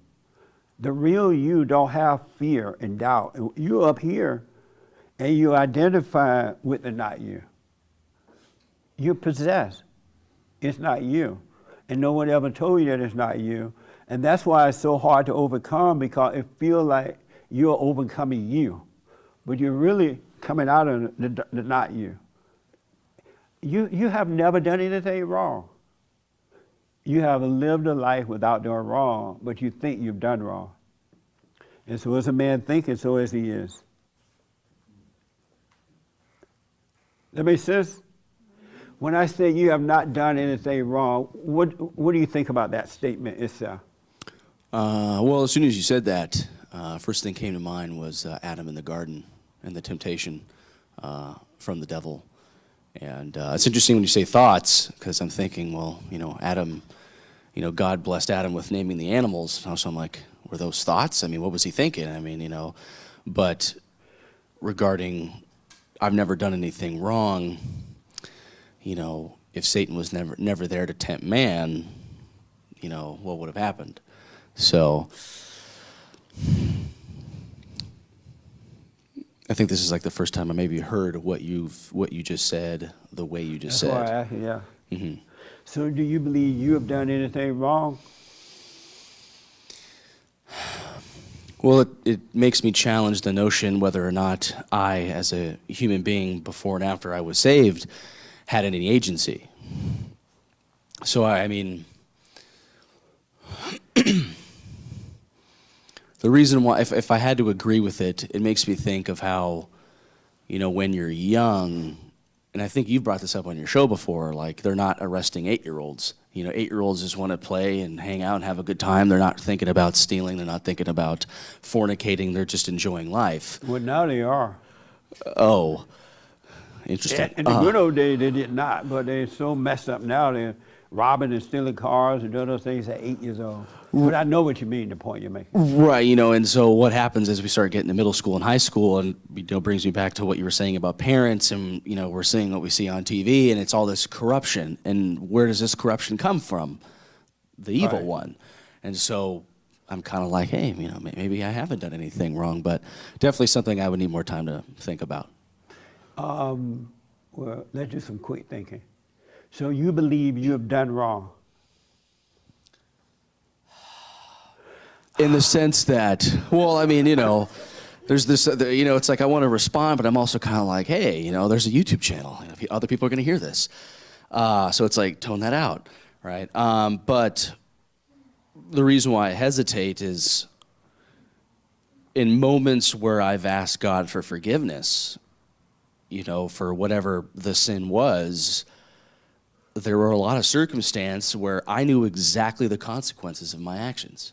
The real you don't have fear and doubt. You're up here, and you identify with the not you. You're possessed. It's not you. And no one ever told you that it's not you. And that's why it's so hard to overcome, because it feels like you're overcoming you. But you're really coming out of the not you. You have never done anything wrong. You have lived a life without doing wrong, but you think you've done wrong. And so as a man thinketh, so as he is. That makes sense? When I say you have not done anything wrong, what do you think about that statement itself? Well, as soon as you said that, first thing came to mind was Adam in the garden and the temptation from the devil. And it's interesting when you say thoughts, because I'm thinking, well, Adam, God blessed Adam with naming the animals. So I'm like, were those thoughts? I mean, what was he thinking? I mean, but regarding, I've never done anything wrong, if Satan was never there to tempt man, what would have happened? So I think this is like the first time I maybe heard what you just said, the way you just said. That's why I asked you, yeah. Mm-hmm. So do you believe you have done anything wrong? Well, it makes me challenge the notion whether or not I, as a human being before and after I was saved, had any agency. So, I mean, the reason why, if I had to agree with it, it makes me think of how, when you're young, and I think you've brought this up on your show before, like they're not arresting 8-year-olds. 8-year-olds just want to play and hang out and have a good time. They're not thinking about stealing. They're not thinking about fornicating. They're just enjoying life. Well, now they are. Oh, interesting. In the good old days, they did not, but they're so messed up now. They're robbing and stealing cars and doing those things at 8 years old. But I know what you mean, the point you're making. Right, and so what happens as we start getting to middle school and high school, and brings me back to what you were saying about parents, and we're seeing what we see on TV, and it's all this corruption. And where does this corruption come from? The evil one. And so I'm kind of like, hey, maybe I haven't done anything wrong, but definitely something I would need more time to think about. Well, let's do some quick thinking. So you believe you have done wrong? In the sense that, well, I mean, there's this, it's like I want to respond, but I'm also kind of like, hey, there's a YouTube channel. Other people are going to hear this. So it's like, tone that out, right? But the reason why I hesitate is in moments where I've asked God for forgiveness, for whatever the sin was, there were a lot of circumstances where I knew exactly the consequences of my actions.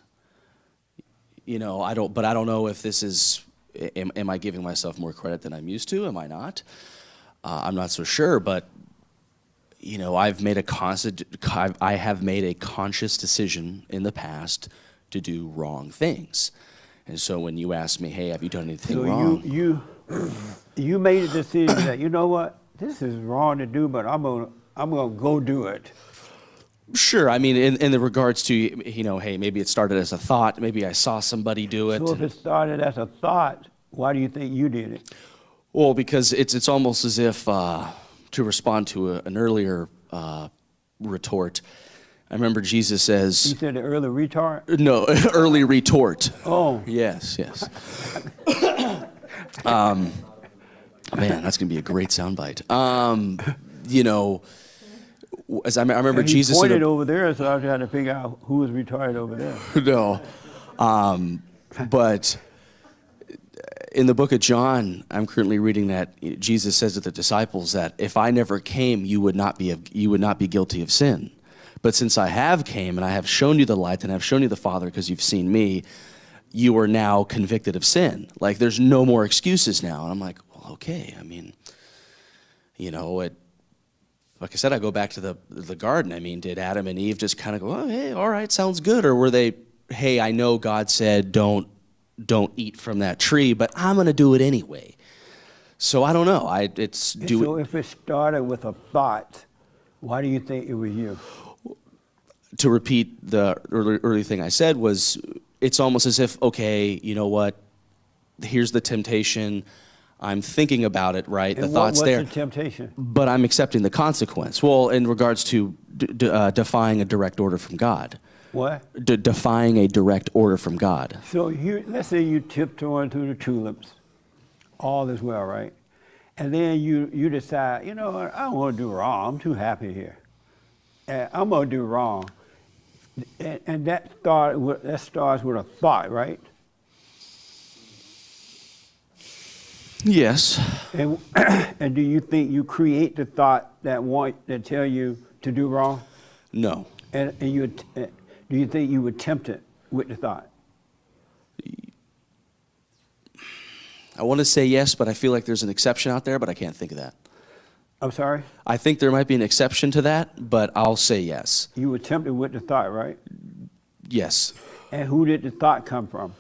I don't know if this is, am I giving myself more credit than I'm used to? Am I not? I'm not so sure, but, I have made a conscious decision in the past to do wrong things. And so when you ask me, hey, have you done anything wrong? You made a decision that, you know what, this is wrong to do, but I'm gonna go do it. Sure. I mean, in the regards to, hey, maybe it started as a thought. Maybe I saw somebody do it. So if it started as a thought, why do you think you did it? Well, because it's almost as if, to respond to an earlier retort, I remember Jesus says... You said the early retard? No, early retort. Oh. Yes. Man, that's going to be a great soundbite. As I remember Jesus... He pointed over there, so I was trying to figure out who was retarded over there. No. But in the book of John, I'm currently reading that Jesus says to the disciples that if I never came, you would not be guilty of sin. But since I have came and I have shown you the light and I have shown you the Father because you've seen me, you are now convicted of sin. Like there's no more excuses now. And I'm like, well, okay. I mean, like I said, I go back to the garden. I mean, did Adam and Eve just kind of go, oh, hey, all right, sounds good? Or were they, hey, I know God said don't eat from that tree, but I'm going to do it anyway. So I don't know. So if it started with a thought, why do you think it was you? To repeat the early thing I said was, it's almost as if, okay, you know what? Here's the temptation. I'm thinking about it, right? And the thought's there. What's the temptation? But I'm accepting the consequence. Well, in regards to defying a direct order from God. What? Defying a direct order from God. So let's say you tiptoeing through the tulips. All is well, right? And then you decide, you know what, I don't want to do wrong. I'm too happy here. And I'm going to do wrong. And that starts with a thought, right? Yes. And, and do you think you create the thought that tell you to do wrong? No. And do you think you would tempt it with the thought? I want to say yes, but I feel like there's an exception out there, but I can't think of that. I'm sorry? I think there might be an exception to that, but I'll say yes. You were tempted with the thought, right? Yes. And who did the thought come from?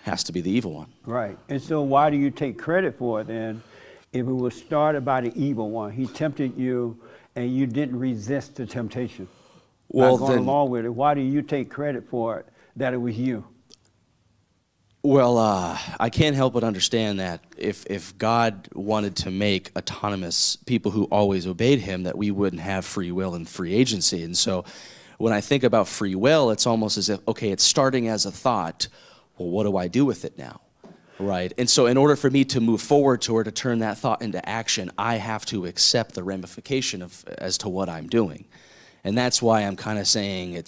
Has to be the evil one. Right. And so why do you take credit for it then if it was started by the evil one? He tempted you and you didn't resist the temptation. Well, by going then, along with it, why do you take credit for it that it was you? well, I can't help but understand that if God wanted to make autonomous people who always obeyed him, that we wouldn't have free will and free agency. And so when I think about free will, it's almost as if, okay, it's starting as a thought. Well, what do I do with it now? Right? And so in order for me to move forward to or to turn that thought into action, I have to accept the ramification as to what I'm doing. And that's why I'm kind of saying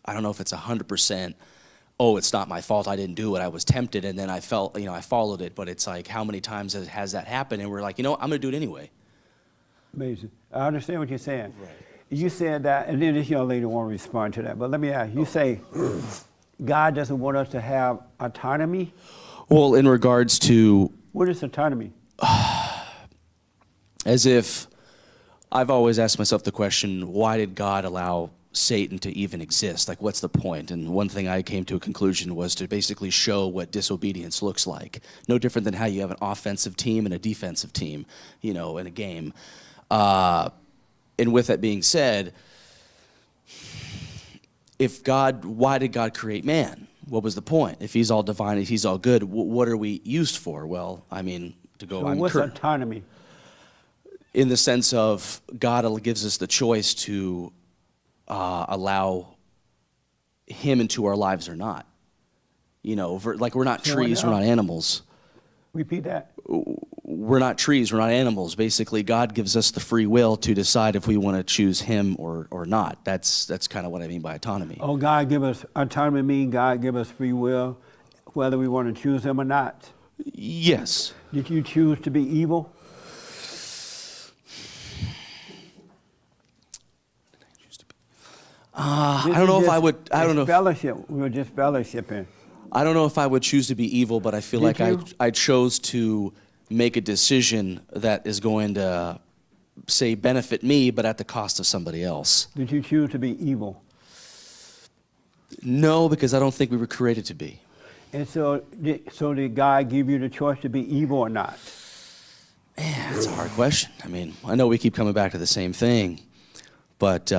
I don't know if it's 100%, oh, it's not my fault, I didn't do it, I was tempted, and then I felt, I followed it. But it's like, how many times has that happened? And we're like, I'm going to do it anyway. Amazing. I understand what you're saying. Right. You said that, and then this young lady won't respond to that. But let me ask, you say God doesn't want us to have autonomy? Well, in regards to... What is autonomy? As if I've always asked myself the question, why did God allow Satan to even exist? Like, what's the point? And one thing I came to a conclusion was to basically show what disobedience looks like. No different than how you have an offensive team and a defensive team, in a game. And with that being said, why did God create man? What was the point? If he's all divine, if he's all good, what are we used for? Well, to go on. So what's autonomy? In the sense of God gives us the choice to allow him into our lives or not. Like we're not trees, we're not animals. Repeat that. We're not trees, we're not animals. Basically, God gives us the free will to decide if we want to choose him or not. That's kind of what I mean by autonomy. Oh, God give us autonomy mean God give us free will, whether we want to choose him or not. Yes. Did you choose to be evil? I don't know if I would. I don't know. Fellowship. We were just fellowshipping. I don't know if I would choose to be evil, but I feel like I chose to make a decision that is going to, say, benefit me, but at the cost of somebody else. Did you choose to be evil? No, because I don't think we were created to be. And so did God give you the choice to be evil or not? Man, that's a hard question. I know we keep coming back to the same thing, but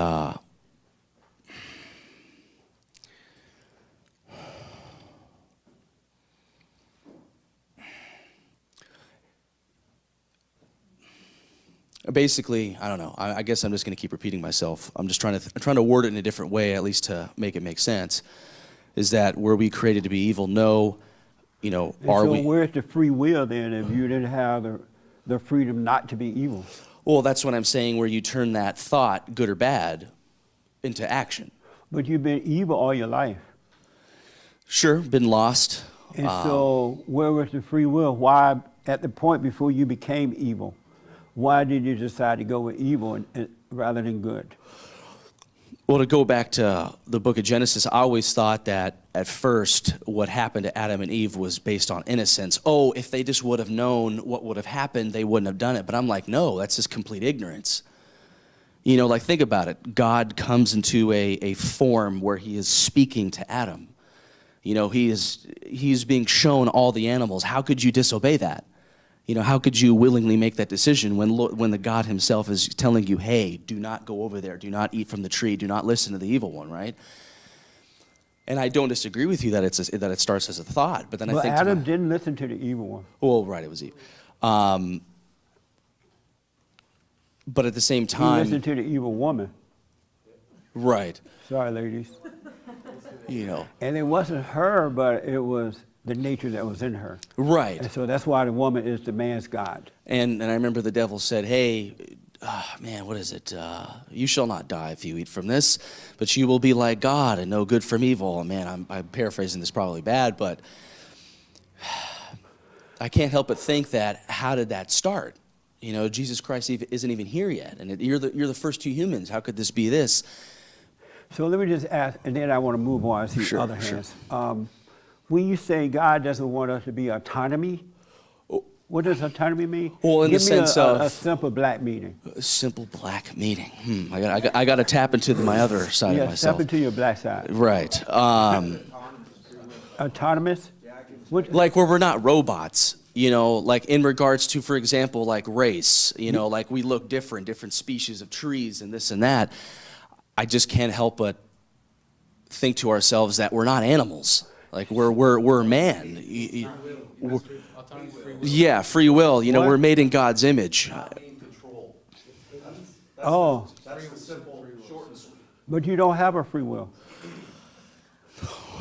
basically, I don't know. I guess I'm just going to keep repeating myself. I'm just trying to word it in a different way, at least to make it make sense. Is that were we created to be evil? No. Are we? So where's the free will then if you didn't have the freedom not to be evil? Well, that's what I'm saying, where you turn that thought, good or bad, into action. But you've been evil all your life. Sure, been lost. And so where was the free will? Why, at the point before you became evil, why did you decide to go with evil rather than good? Well, to go back to the book of Genesis, I always thought that at first what happened to Adam and Eve was based on innocence. Oh, if they just would have known what would have happened, they wouldn't have done it. But I'm like, no, that's just complete ignorance. Like think about it. God comes into a form where he is speaking to Adam. He's being shown all the animals. How could you disobey that? How could you willingly make that decision when the God himself is telling you, hey, do not go over there, do not eat from the tree, do not listen to the evil one, right? And I don't disagree with you that it starts as a thought, but then I think Adam didn't listen to the evil one. Well, right, it was Eve. But at the same time, he listened to the evil woman. Right. Sorry, ladies. And it wasn't her, but it was the nature that was in her. Right. And so that's why the woman is the man's God. And I remember the devil said, hey, man, what is it? You shall not die if you eat from this, but you will be like God and know good from evil. Man, I'm paraphrasing this probably bad, but I can't help but think that, how did that start? You know, Jesus Christ isn't even here yet, and you're the first two humans. How could this be this? So let me just ask, and then I want to move on to Sure, other sure. hands. When you say God doesn't want us to be autonomy, what does autonomy mean? Well, in Give the me sense a of simple black meaning. a simple black meaning. I got to tap into my other side of Yeah, myself. step into your black side. Right. Autonomous? What, Like where we're not robots, you know, like in regards to, for example, like race, you know, like we look different species of trees and this and that. I just can't help but think to ourselves that we're not animals. Like we're man. Yeah, free will. You know, What? we're made in God's image. oh. But you don't have a free will.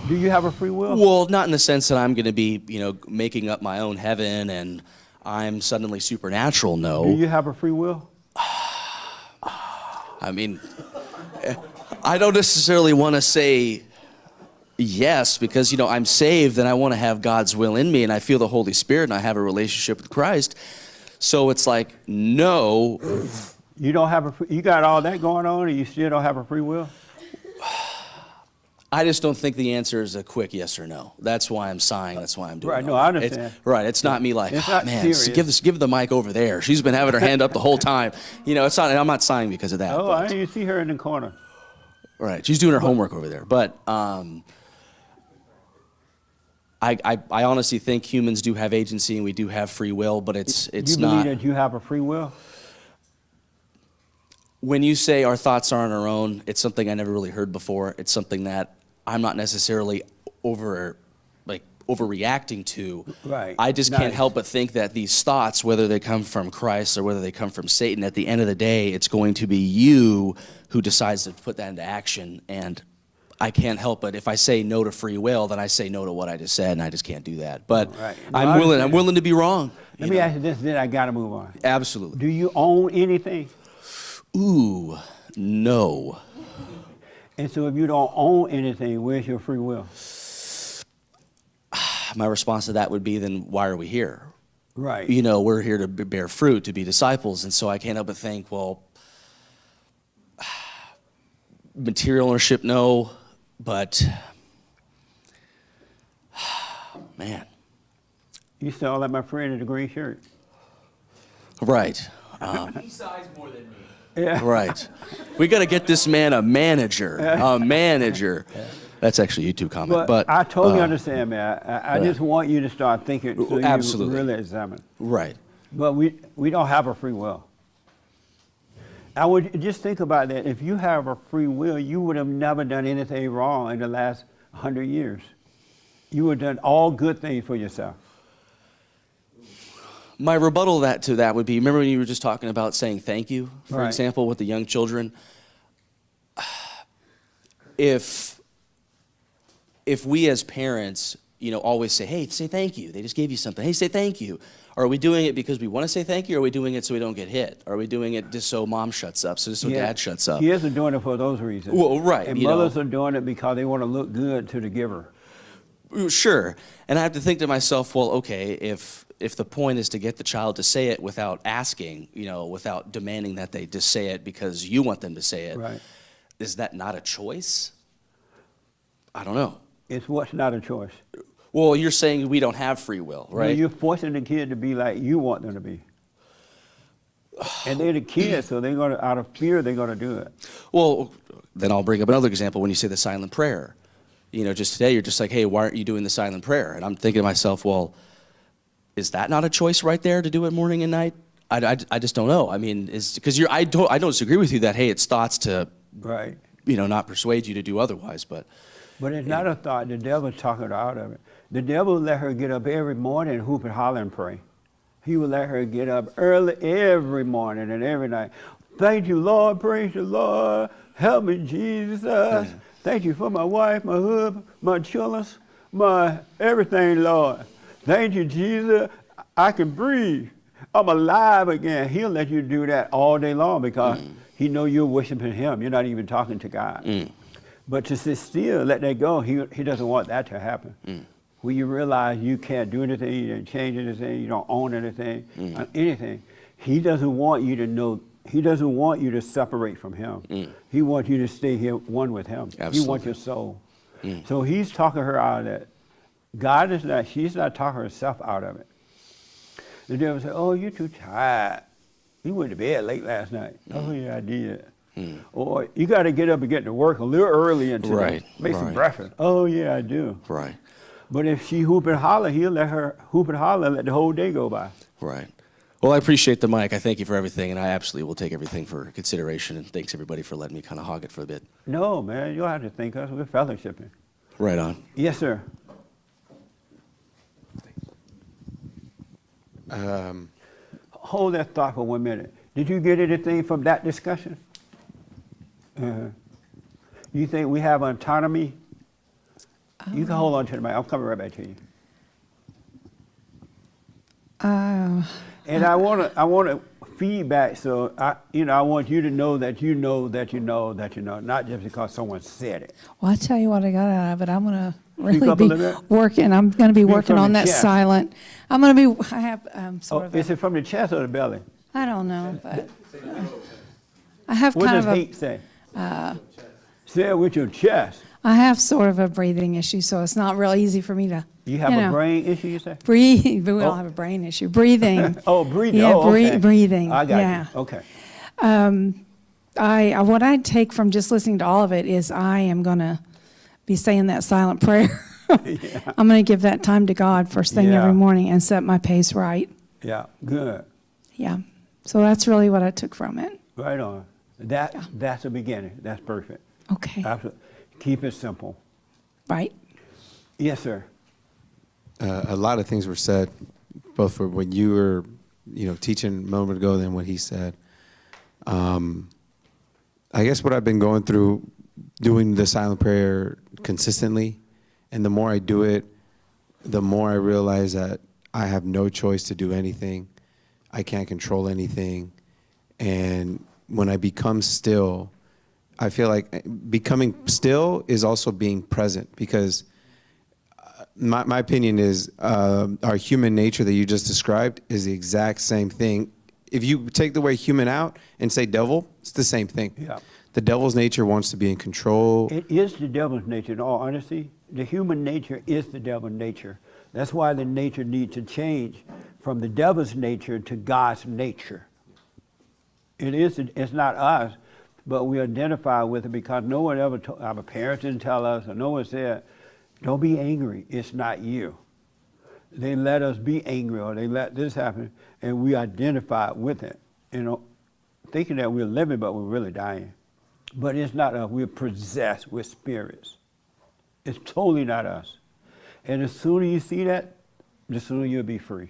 Do you have a free will? Well, not in the sense that I'm going to be, you know, making up my own heaven and I'm suddenly supernatural. No. Do you have a free will? I mean, I don't necessarily want to say yes because, you know, I'm saved and I want to have God's will in me and I feel the Holy Spirit and I have a relationship with Christ. So it's like, no. You don't have you got all that going on and you still don't have a free will? I just don't think the answer is a quick yes or no. That's why I'm sighing. That's why I'm doing Right, it. no, I understand. Right, it's not me like, It's "Oh, not man, serious." give the mic over there. She's been having her hand up the whole time. You know, it's not. I'm not sighing because of that. Oh, but- I didn't see her in the corner. Right, she's doing her homework over there. But I honestly think humans do have agency and we do have free will, but it's You not. believe that you have a free will? When you say our thoughts aren't our own, it's something I never really heard before. It's something that I'm not necessarily overreacting to. Right. I just can't Nice. help but think that these thoughts, whether they come from Christ or whether they come from Satan, at the end of the day, it's going to be you who decides to put that into action. And I can't help but if I say no to free will, then I say no to what I just said, and I just can't do that. But Right. No, I I'm understand. willing to be wrong. Let you me know. ask you this, then I got to move on. Absolutely. Do you own anything? Ooh, no. And so if you don't own anything, where's your free will? My response to that would be, then why are we here? Right. You know, we're here to bear fruit, to be disciples. And so I can't help but think, well, material ownership, no, but man, You sound like my friend in the green shirt. right. He sighs more than me. Yeah. Right. We got to get this man a manager. A manager. That's actually a YouTube comment. But I totally understand, man. I just want you to start thinking so you Absolutely. really examine. Right. But we don't have a free will. I would just think about that. If you have a free will, you would have never done anything wrong in the last 100 years. You would have done all good things for yourself. My rebuttal to that would be, remember when you were just talking about saying thank you, for Right. example, with the young children? If we as parents, you know, always say, hey, say thank you. They just gave you something. Hey, say thank you. Are we doing it because we want to say thank you, or are we doing it so we don't get hit? Are we doing it just so mom shuts up, so dad shuts up? Kids are doing it for those reasons. Well, right, And you know. mothers are doing it because they want to look good to the giver. Sure. And I have to think to myself, well, okay, if the point is to get the child to say it without asking, you know, without demanding that they just say it because you want them to say it, Right. is that not a choice? I don't know. It's what's not a choice. Well, you're saying we don't have free will, Well, right? you're forcing the kid to be like you want them to be. And they're the kids, so they're gonna, out of fear, they're gonna do it. Well, then I'll bring up another example when you say the silent prayer. You know, just today you're just like, hey, why aren't you doing the silent prayer? And I'm thinking to myself, well, is that not a choice right there to do it morning and night? I just don't know. I mean, because I don't disagree with you that, hey, it's thoughts to, Right. you know, not persuade you to do otherwise, but But it's not a thought. The devil's talking her out of it. The devil let her get up every morning and hoop and holler and pray. He would let her get up early every morning and every night. Thank you, Lord. Praise the Lord. Help me, Jesus. Thank you for my wife, my husband, my children, my everything, Lord. Thank you, Jesus. I can breathe. I'm alive again. He'll let you do that all day long because he know you're worshiping him. You're not even talking to God. But to sit still, let that go, he doesn't want that to happen. when you realize you can't do anything, you didn't change anything, you don't own anything, anything, he doesn't want you to know, he doesn't want you to separate from him. He wants you to stay here one with him. Absolutely. He wants your soul. So he's talking her out of that. God is not, she's not talking herself out of it. The devil said, oh, you're too tired. You went to bed late last night. Oh, yeah, I did. Or you got to get up and get to work a little early and make some breakfast. Oh, yeah, I do. Right. But if she hoop and holler, he'll let her hoop and holler and let the whole day go by. Right. Well, I appreciate the mic. I thank you for everything, and I absolutely will take everything for consideration, and thanks everybody for letting me kind of hog it for a bit. No, man, you don't have to thank us. We're fellowshipping. Right on. Yes, sir. Hold that thought for 1 minute. Did you get anything from that discussion? You think we have autonomy? You can hold on to the mic. I'm coming right back to you. And I want feedback. So I want you to know that you know that you know that you know, not just because someone said it. Well, I'll tell you what I got out of it. I'm going to Speak up a really little be bit. working. I'm going to be Speak working from on the that chest. silent. I'm going to be, I have sort of, Is it from the chest or the belly? I don't know, but I have What kind does of hate say? Say it with your chest. I have sort of a breathing issue, so it's not real easy for me to, You have a brain issue, you say? breathe. But we don't have a brain issue. Breathing. Oh, breathing. Yeah, Oh, okay. breathing. I got yeah. you. Okay. What I take from just listening to all of it is I am going to be saying that silent prayer. I'm going to give that time to God first thing Yeah. every morning and set my pace right. Yeah, good. Yeah. So that's really what I took from it. Right on. That's the beginning. That's perfect. Okay. Absolutely. Keep it simple. Right. Yes, sir. A lot of things were said, both for what you were, teaching a moment ago, than what he said. I guess what I've been going through, doing the silent prayer consistently, and the more I do it, the more I realize that I have no choice to do anything. I can't control anything. And when I become still, I feel like becoming still is also being present, because my opinion is our human nature that you just described is the exact same thing. If you take the word human out and say devil, it's the same thing. Yeah. The devil's nature wants to be in control. It is the devil's nature, in all honesty. The human nature is the devil's nature. That's why the nature needs to change from the devil's nature to God's nature. It's not us, but we identify with it because no one ever told, our parents didn't tell us, or no one said, don't be angry, it's not you. They let us be angry, or they let this happen, and we identify with it, thinking that we're living, but we're really dying. But it's not us, we're possessed with spirits. It's totally not us. And the sooner you see that, the sooner you'll be free.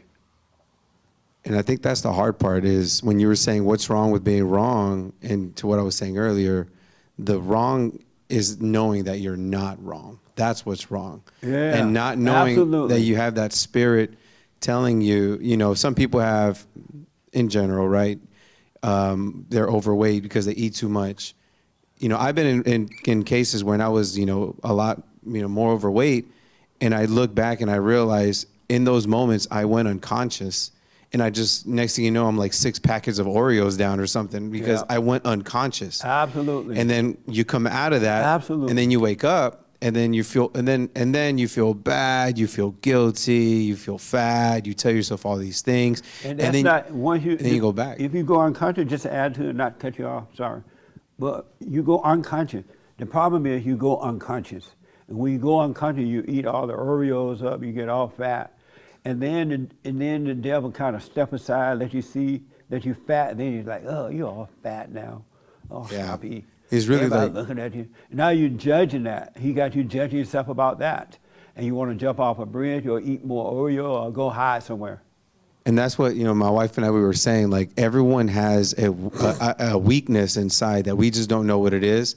And I think that's the hard part, is when you were saying what's wrong with being wrong, and to what I was saying earlier, the wrong is knowing that you're not wrong. That's what's wrong. Yeah, and not knowing absolutely. that you have that spirit telling you, some people have, in general, right, they're overweight because they eat too much. I've been in cases when I was, a lot, more overweight, and I look back and I realize in those moments I went unconscious. And I just, next thing you know, I'm like 6 packets of Oreos down or something because Yeah. I went unconscious. Absolutely. And then you come out of that. Absolutely. And then you wake up, and then you feel, and then you feel bad, you feel guilty, you feel fat, you tell yourself all these things. And that's then, not, once you, and then you go back. If you go unconscious, just to add to it, not cut you off, sorry. But you go unconscious. The problem is you go unconscious. And when you go unconscious, you eat all the Oreos up, you get all fat. And then the devil kind of step aside, let you see that you're fat, and then he's like, oh, you're all fat now. Oh, Yeah. stop eating. He's really Everybody like- looking at you. Now you're judging that. He got you judging yourself about that. And you want to jump off a bridge or eat more Oreo or go hide somewhere. And that's what, my wife and I, we were saying, like, everyone has a weakness inside that we just don't know what it is.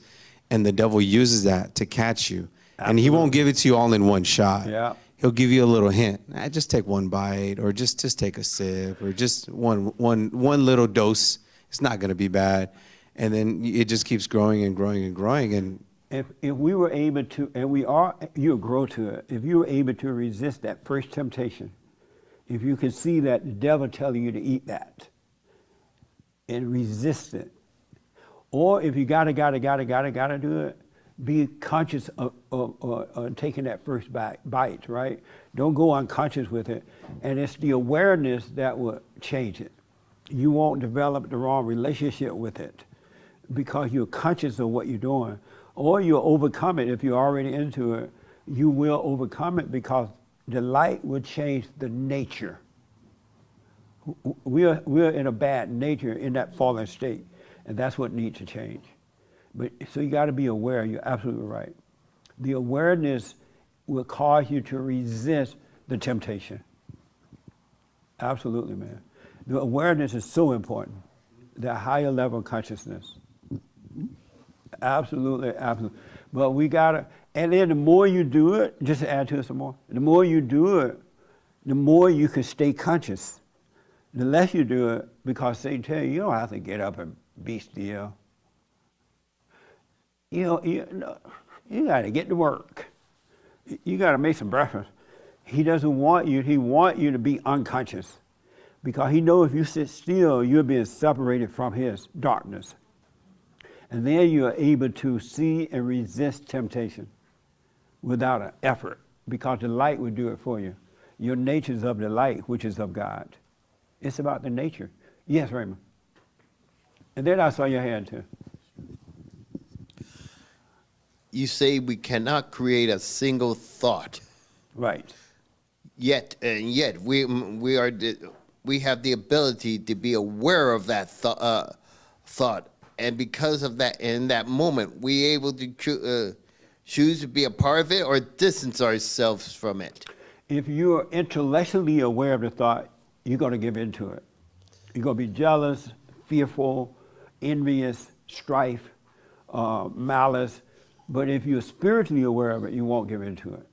And the devil uses that to catch you. And he won't give it to you all in one shot. Yeah. He'll give you a little hint. Just take one bite, or just take a sip, or just one little dose. It's not going to be bad. And then it just keeps growing and growing and growing. And if we were able to, and we are, you'll grow to it. If you were able to resist that first temptation, if you can see that the devil telling you to eat that and resist it, or if you gotta do it, be conscious of taking that first bite, right? Don't go unconscious with it. And it's the awareness that will change it. You won't develop the wrong relationship with it because you're conscious of what you're doing. Or you'll overcome it if you're already into it. You will overcome it because the light will change the nature. We're in a bad nature in that fallen state, and that's what needs to change. But so you got to be aware. You're absolutely right. The awareness will cause you to resist the temptation. Absolutely, man. The awareness is so important. The higher level of consciousness. Absolutely, absolutely. But we gotta, and then the more you do it, just to add to it some more, the more you do it, the more you can stay conscious. The less you do it, because they tell you, you don't have to get up and be still. You gotta get to work. You gotta make some breakfast. He doesn't want you, he wants you to be unconscious. Because he knows if you sit still, you're being separated from his darkness. And then you are able to see and resist temptation without an effort, because the light will do it for you. Your nature is of the light, which is of God. It's about the nature. Yes, Raymond. And then I saw your hand too. You say we cannot create a single thought. Right. Yet we have the ability to be aware of that thought. And because of that, in that moment, we able to choose to be a part of it or distance ourselves from it. If you're intellectually aware of the thought, you're going to give into it. You're going to be jealous, fearful, envious, strife, malice. But if you're spiritually aware of it, you won't give into it.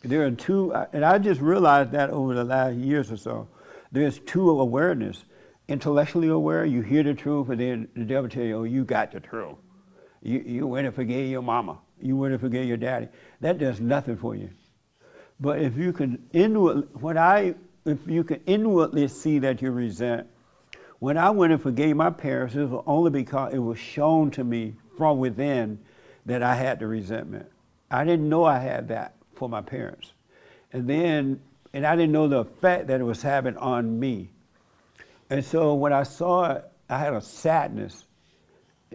There are two, and I just realized that over the last years or so. There's two awareness. Intellectually aware, you hear the truth, and then the devil tell you, oh, you got the truth. You went and forgave your mama. You went and forgave your daddy. That does nothing for you. But if you can inwardly see that you resent, when I went and forgave my parents, it was only because it was shown to me from within that I had the resentment. I didn't know I had that for my parents. And I didn't know the effect that it was having on me. And so when I saw it, I had a sadness.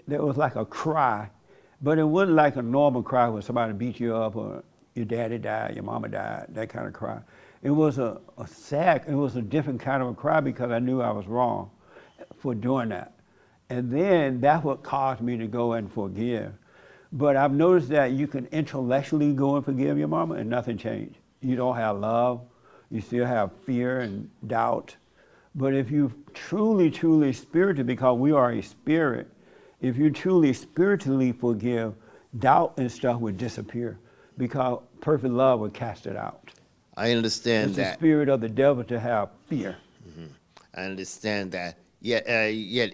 There was like a cry, but it wasn't like a normal cry when somebody beat you up or your daddy died, your mama died, that kind of cry. It was a different kind of a cry because I knew I was wrong for doing that. And then that's what caused me to go and forgive. But I've noticed that you can intellectually go and forgive your mama and nothing changed. You don't have love, you still have fear and doubt. But if you truly spiritually, because we are a spirit, if you truly spiritually forgive, doubt and stuff would disappear because perfect love would cast it out. I understand that. It's the spirit of the devil to have fear. Mm-hmm. I understand that. Yet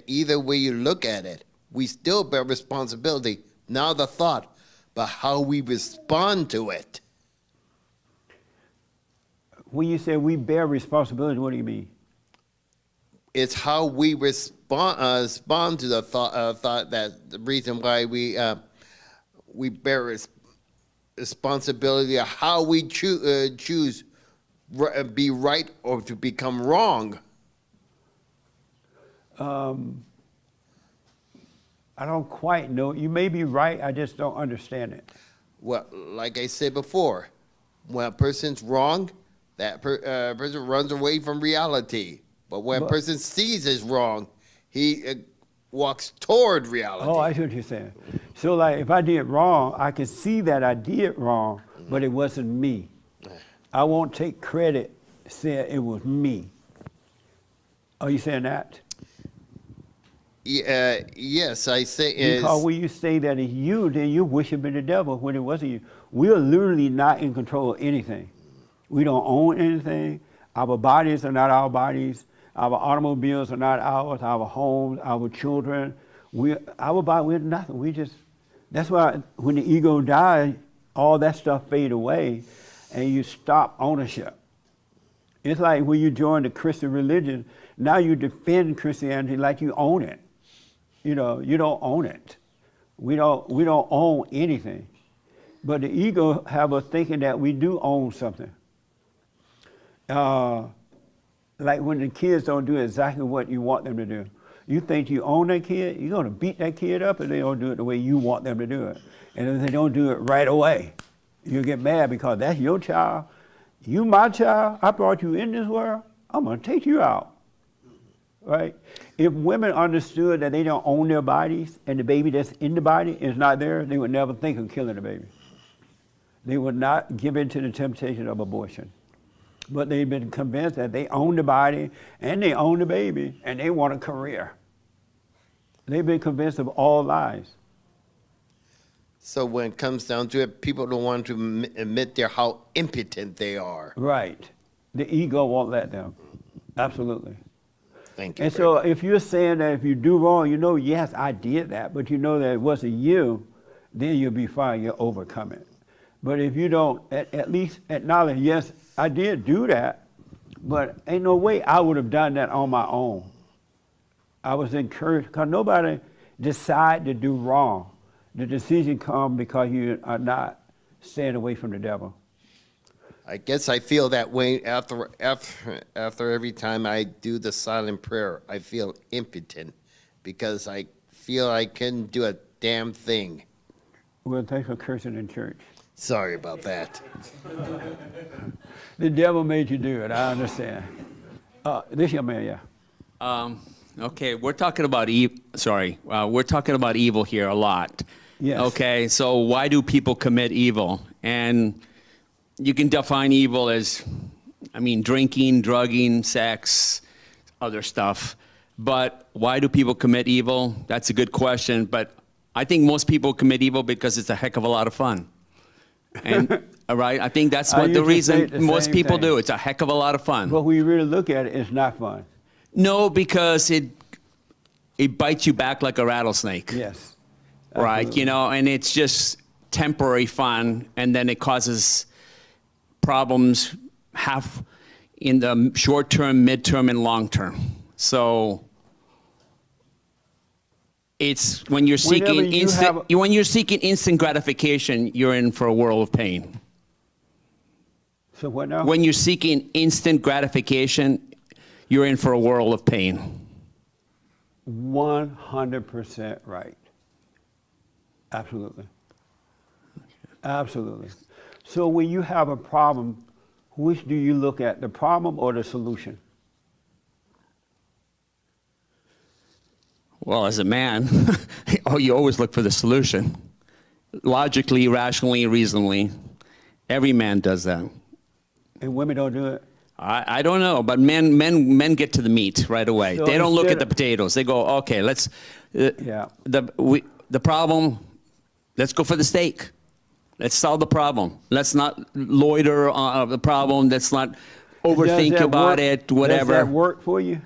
either way you look at it, we still bear responsibility, not the thought, but how we respond to it. When you say we bear responsibility, what do you mean? It's how we respond to the thought that the reason why we bear responsibility of how we choose be right or to become wrong. I don't quite know. You may be right, I just don't understand it. Well, like I said before, when a person's wrong, that person runs away from reality. But when a person sees is wrong, he walks toward reality. Oh, I see what you're saying. So like if I did wrong, I can see that I did wrong, but it wasn't me. I won't take credit saying it was me. Are you saying that? Yes, I say. Because when you say that it's you, then you're worshiping the devil when it wasn't you. We're literally not in control of anything. We don't own anything. Our bodies are not our bodies. Our automobiles are not ours. Our homes, our children. We're nothing. That's why when the ego dies, all that stuff fade away, and you stop ownership. It's like when you join the Christian religion, now you defend Christianity like you own it. You know, you don't own it. We don't own anything. But the ego have us thinking that we do own something. Like when the kids don't do exactly what you want them to do. You think you own that kid, you're gonna beat that kid up if they don't do it the way you want them to do it. And if they don't do it right away, you get mad because that's your child. You my child, I brought you in this world, I'm gonna take you out, right? If women understood that they don't own their bodies and the baby that's in the body is not theirs, they would never think of killing the baby. They would not give in to the temptation of abortion. But they've been convinced that they own the body and they own the baby and they want a career. They've been convinced of all lies. So when it comes down to it, people don't want to admit how impotent they are. Right. The ego won't let them. Absolutely. Thank you. And so if you're saying that if you do wrong, you know, yes, I did that, but you know that it wasn't you, then you'll be fine, you'll overcome it. But if you don't at least acknowledge, yes, I did do that, but ain't no way I would have done that on my own. I was encouraged, because nobody decide to do wrong. The decision comes because you are not staying away from the devil. I guess I feel that way after every time I do the silent prayer. I feel impotent because I feel I couldn't do a damn thing. Well, thanks for cursing in church. Sorry about that. The devil made you do it, I understand. This young man, yeah. Okay, we're talking about we're talking about evil here a lot. Yes. Okay, so why do people commit evil? And you can define evil as, drinking, drugging, sex, other stuff. But why do people commit evil? That's a good question. But I think most people commit evil because it's a heck of a lot of fun. And all right, I think that's what the reason most people do. It's a heck of a lot of fun. But when you really look at it, it's not fun. No, because it bites you back like a rattlesnake. Yes. Right, and it's just temporary fun, and then it causes problems in the short term, mid-term, and long term. So it's when you're seeking instant gratification, you're in for a world of pain. So what now? When you're seeking instant gratification, you're in for a world of pain. 100% right. Absolutely. Absolutely. So when you have a problem, which do you look at, the problem or the solution? Well, as a man, you always look for the solution. Logically, rationally, reasonably. Every man does that. And women don't do it? I don't know, but men get to the meat right away. So they don't look at the potatoes. They go, okay, let's the problem. Let's go for the steak. Let's solve the problem. Let's not loiter on the problem. Let's not overthink about it. Whatever. Does that work for you?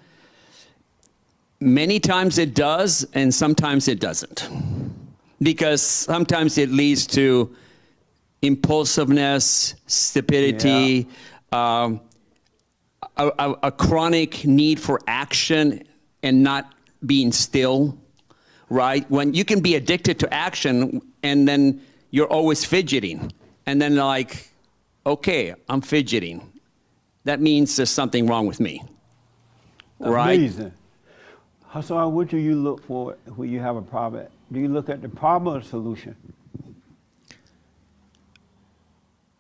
Many times it does, and sometimes it doesn't, because sometimes it leads to impulsiveness, stupidity. Yeah. A chronic need for action and not being still, right? When you can be addicted to action and then you're always fidgeting, and then like, okay, I'm fidgeting. That means there's something wrong with me, right? Amazing. So what do you look for when you have a problem? Do you look at the problem or the solution?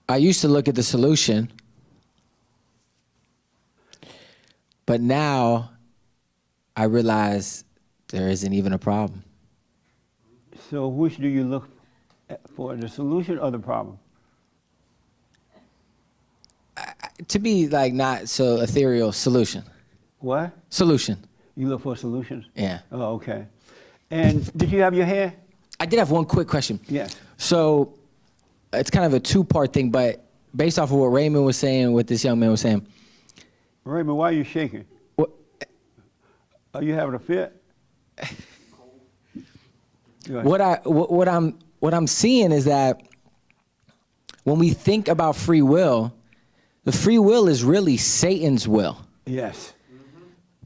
I used to look at the solution, but now I realize there isn't even a problem. So which do you look for, the solution or the problem? To be like not so ethereal, solution. What? Solution. You look for solutions? Yeah. Oh, okay. And did you have your hair? I did have one quick question. Yes. So it's kind of a two-part thing, but based off of what Raymond was saying, what this young man was saying. Raymond, why are you shaking? What? Are you having a fit? What what I'm seeing is that when we think about free will, the free will is really Satan's will. Yes.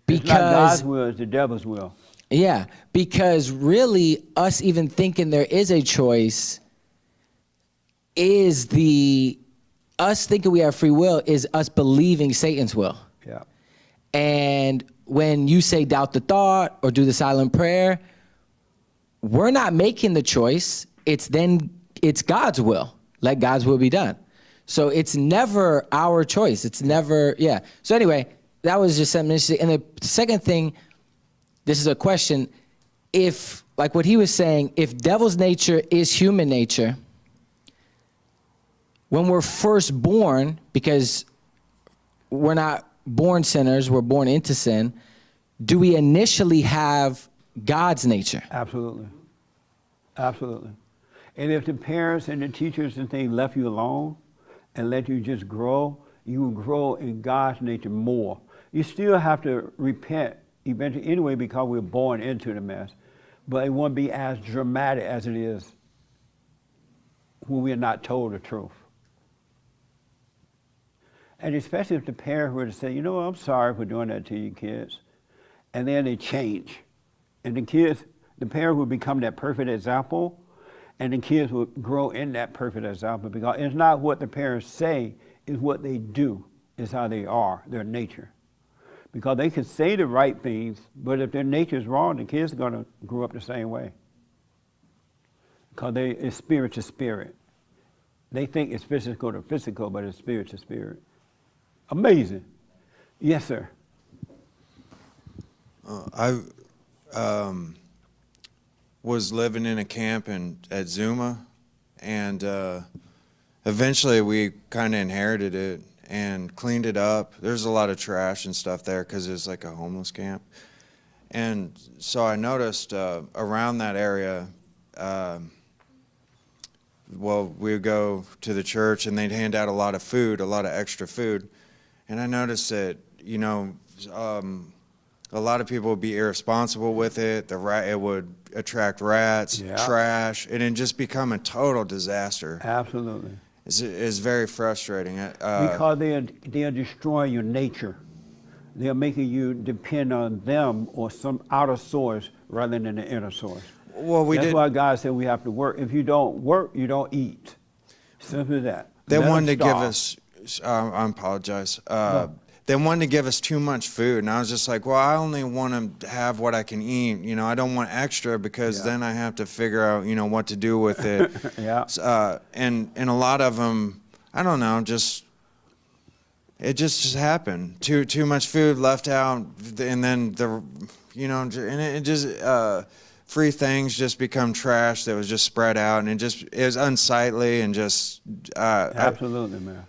Because it's not God's will, it's the devil's will. Yeah, because really us even thinking there is a choice is us thinking we have free will is us believing Satan's will. Yeah. And when you say doubt the thought or do the silent prayer, we're not making the choice. It's God's will. Let God's will be done. So it's never our choice. It's never, yeah. So anyway, that was just something interesting. And the second thing, this is a question. If, like what he was saying, if devil's nature is human nature, when we're first born, because we're not born sinners, we're born into sin, do we initially have God's nature? Absolutely. Absolutely. And if the parents and the teachers and things left you alone and let you just grow, you will grow in God's nature more. You still have to repent eventually anyway because we're born into the mess, but it won't be as dramatic as it is when we're not told the truth. And especially if the parents were to say, you know, I'm sorry for doing that to you kids. And then they change. And the parent will become that perfect example, and the kids will grow in that perfect example because it's not what the parents say, it's what they do, it's how they are, their nature. Because they can say the right things, but if their nature is wrong, the kids are going to grow up the same way. Because it's spirit to spirit. They think it's physical to physical, but it's spirit to spirit. Amazing. Yes, sir. I was living in a camp at Zuma, and eventually we kind of inherited it and cleaned it up. There's a lot of trash and stuff there because it's like a homeless camp. And so I noticed around that area, well, we would go to the church and they'd hand out a lot of food, a lot of extra food. And I noticed that, you know, a lot of people would be irresponsible with it. It would attract rats, trash, and it just become a total disaster. Absolutely. It's very frustrating. Because they are destroying your nature. They are making you depend on them or some outer source rather than the inner source. Well, That's why God said we have to work. If you don't work, you don't eat. Simple as that. They wanted to give us, I apologize. They wanted to give us too much food, and I was just like, well, I only want to have what I can eat. You know, I don't want extra because then I have to figure out, you know, what to do with it. And a lot of them, I don't know, it just happened. Too much food left out, and then and it just free things just become trash that was just spread out, and it was unsightly and just. Absolutely, man.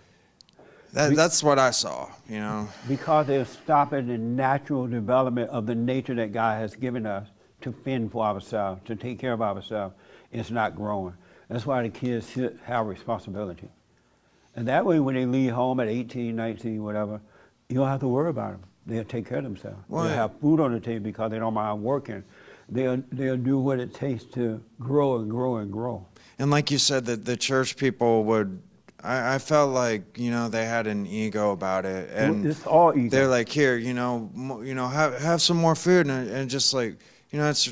That's what I saw, you know. Because they're stopping the natural development of the nature that God has given us to fend for ourselves, to take care of ourselves. It's not growing. That's why the kids should have responsibility. And that way when they leave home at 18, 19, whatever, you don't have to worry about them. They'll take care of themselves. They'll have food on the table because they don't mind working. They'll do what it takes to grow and grow and grow. And like you said, that the church people would, I felt like, you know, they had an ego about it, and it's all ego. They're like, here, have some more food, and just like, you know, it's,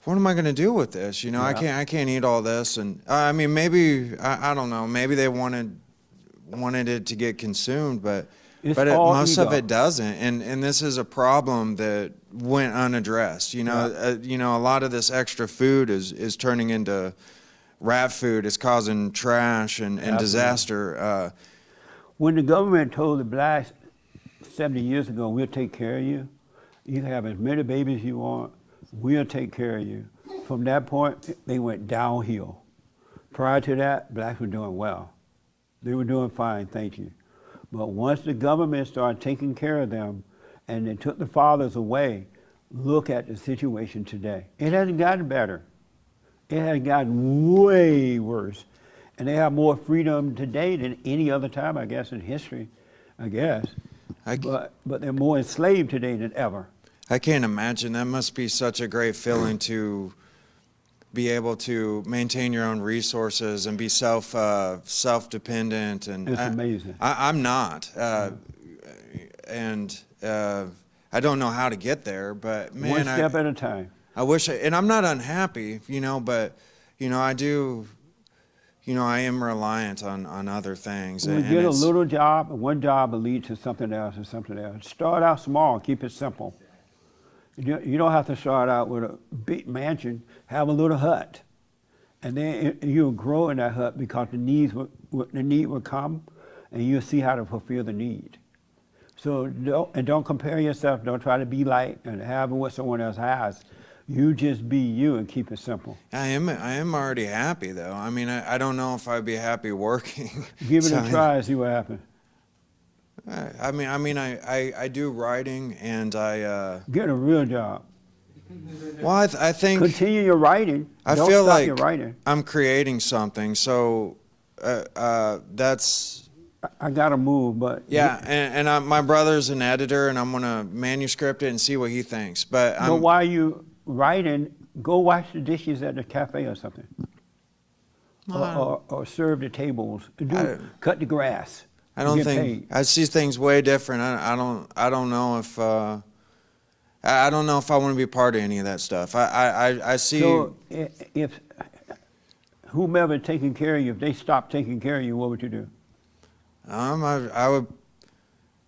what am I going to do with this? You know, I can't eat all this, and I mean, maybe I don't know, maybe they wanted it to get consumed, but most of it doesn't, and this is a problem that went unaddressed. You know, a lot of this extra food is turning into rat food. Is causing trash and disaster. When the government told the blacks 70 years ago, we'll take care of you, you can have as many babies you want, we'll take care of you. From that point, they went downhill. Prior to that, blacks were doing well. They were doing fine, thank you. But once the government started taking care of them and they took the fathers away, look at the situation today. It hasn't gotten better. It has gotten way worse. And they have more freedom today than any other time, I guess, in history, I guess. But they're more enslaved today than ever. I can't imagine. That must be such a great feeling to be able to maintain your own resources and be self-dependent. And It's amazing. I'm not, and I don't know how to get there. But man, One step at a time. I wish, and I'm not unhappy, but I do. I am reliant on other things. When you get a little job, and one job will lead to something else and something else. Start out small, keep it simple. You don't have to start out with a big mansion. Have a little hut, and then you'll grow in that hut because the need will come, and you'll see how to fulfill the need. So don't compare yourself. Don't try to be like and have what someone else has. You just be you and keep it simple. I am already happy though. I mean, I don't know if I'd be happy working. Give it a try and see what happens. I do writing, and I get a real job. Well, I think continue your writing. I Don't feel stop like your writing. I'm creating something, so that's. I gotta move, but yeah, and my brother's an editor, and I'm gonna manuscript it and see what he thinks. But while you writing, go wash the dishes at the cafe or something, or serve the tables. Cut the grass. I don't think I see things way different. I don't know if I don't know if I want to be part of any of that stuff. I see. So if whomever taking care of you, if they stop taking care of you, what would you do? I would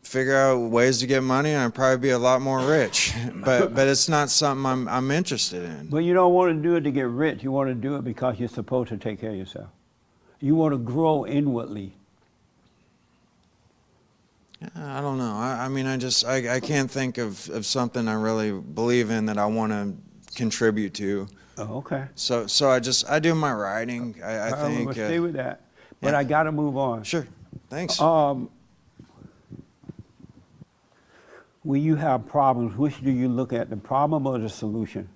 figure out ways to get money, and I'd probably be a lot more rich. But it's not something I'm interested in. But you don't want to do it to get rich. You want to do it because you're supposed to take care of yourself. You want to grow inwardly. I don't know. I can't think of something I really believe in that I want to contribute to. Oh, okay. So I do my writing. I think. We'll stay with that. But I got to move on. Sure. Thanks. When you have problems, which do you look at, the problem or the solution?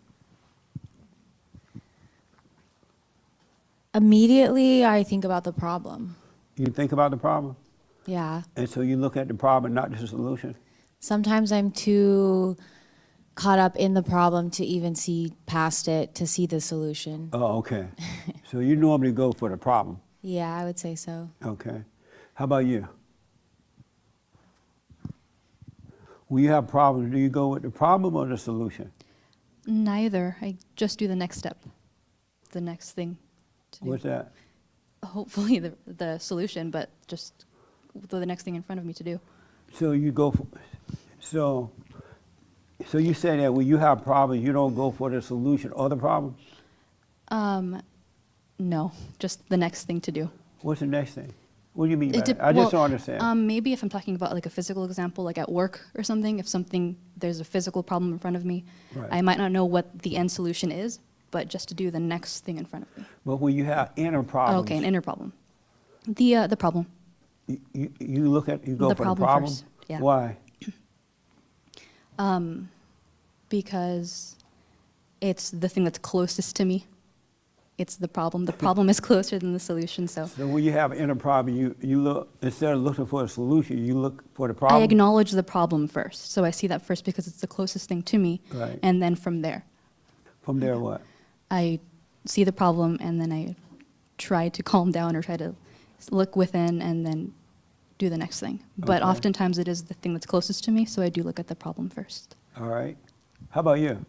Immediately, I think about the problem. You think about the problem? Yeah. And so you look at the problem, not the solution? Sometimes I'm too caught up in the problem to even see past it, to see the solution. Oh, okay. So you normally go for the problem? Yeah, I would say so. Okay. How about you? When you have problems, do you go with the problem or the solution? Neither. I just do the next step, the next thing to do. What's that? Hopefully the solution, but just the next thing in front of me to do. So you go for, so you say that when you have problems, you don't go for the solution or the problem? No, just the next thing to do. What's the next thing? What do you mean by that? I just don't understand. Maybe if I'm talking about like a physical example, like at work or something, there's a physical problem in front of me, Right. I might not know what the end solution is, but just to do the next thing in front of me. But when you have inner problems. Okay, an inner problem. The problem. You go for the problem? First, yeah. Why? Because it's the thing that's closest to me. It's the problem. The problem is closer than the solution. So when you have an inner problem, you look, instead of looking for a solution, you look for the problem? I acknowledge the problem first. So I see that first because it's the closest thing to me. Right. And then from there. From there what? I see the problem and then I try to calm down or try to look within and then do the next thing. But Okay. oftentimes it is the thing that's closest to me, so I do look at the problem first. All right. How about you?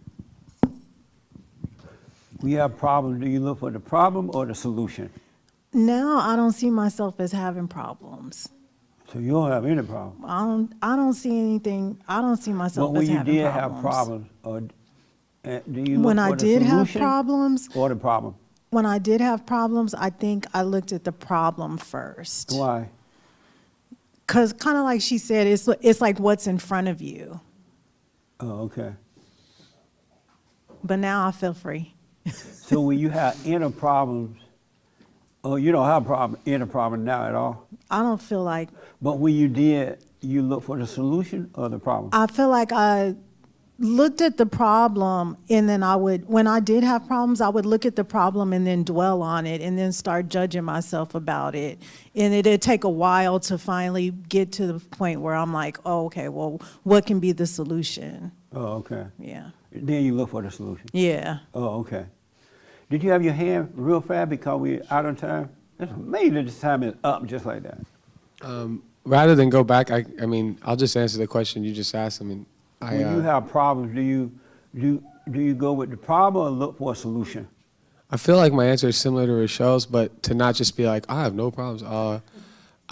When you have problems, do you look for the problem or the solution? Now I don't see myself as having problems. So you don't have any problem? I don't see anything. I don't see myself But when as you having did problems. have problems, or do you look When for I the did have solution problems, or the problem? when I did have problems, I think I looked at the problem first. Why? Because kind of like she said, it's like what's in front of you. Oh, okay. But now I feel free. So when you have inner problems, you don't have inner problem now at all? I don't feel like. But when you did, you look for the solution or the problem? I feel like I looked at the problem and then when I did have problems, I would look at the problem and then dwell on it and then start judging myself about it. And it'd take a while to finally get to the point where I'm like, oh, okay, well, what can be the solution? Oh, okay. Yeah. Then you look for the solution? Yeah. Oh, okay. Did you have your hand real fast because we're out of time? It's amazing this time is up just like that. Rather than go back, I mean, I'll just answer the question you just asked. I mean, When you have problems, do you go with the problem or look for a solution? I feel like my answer is similar to Rochelle's, but to not just be like, I have no problems.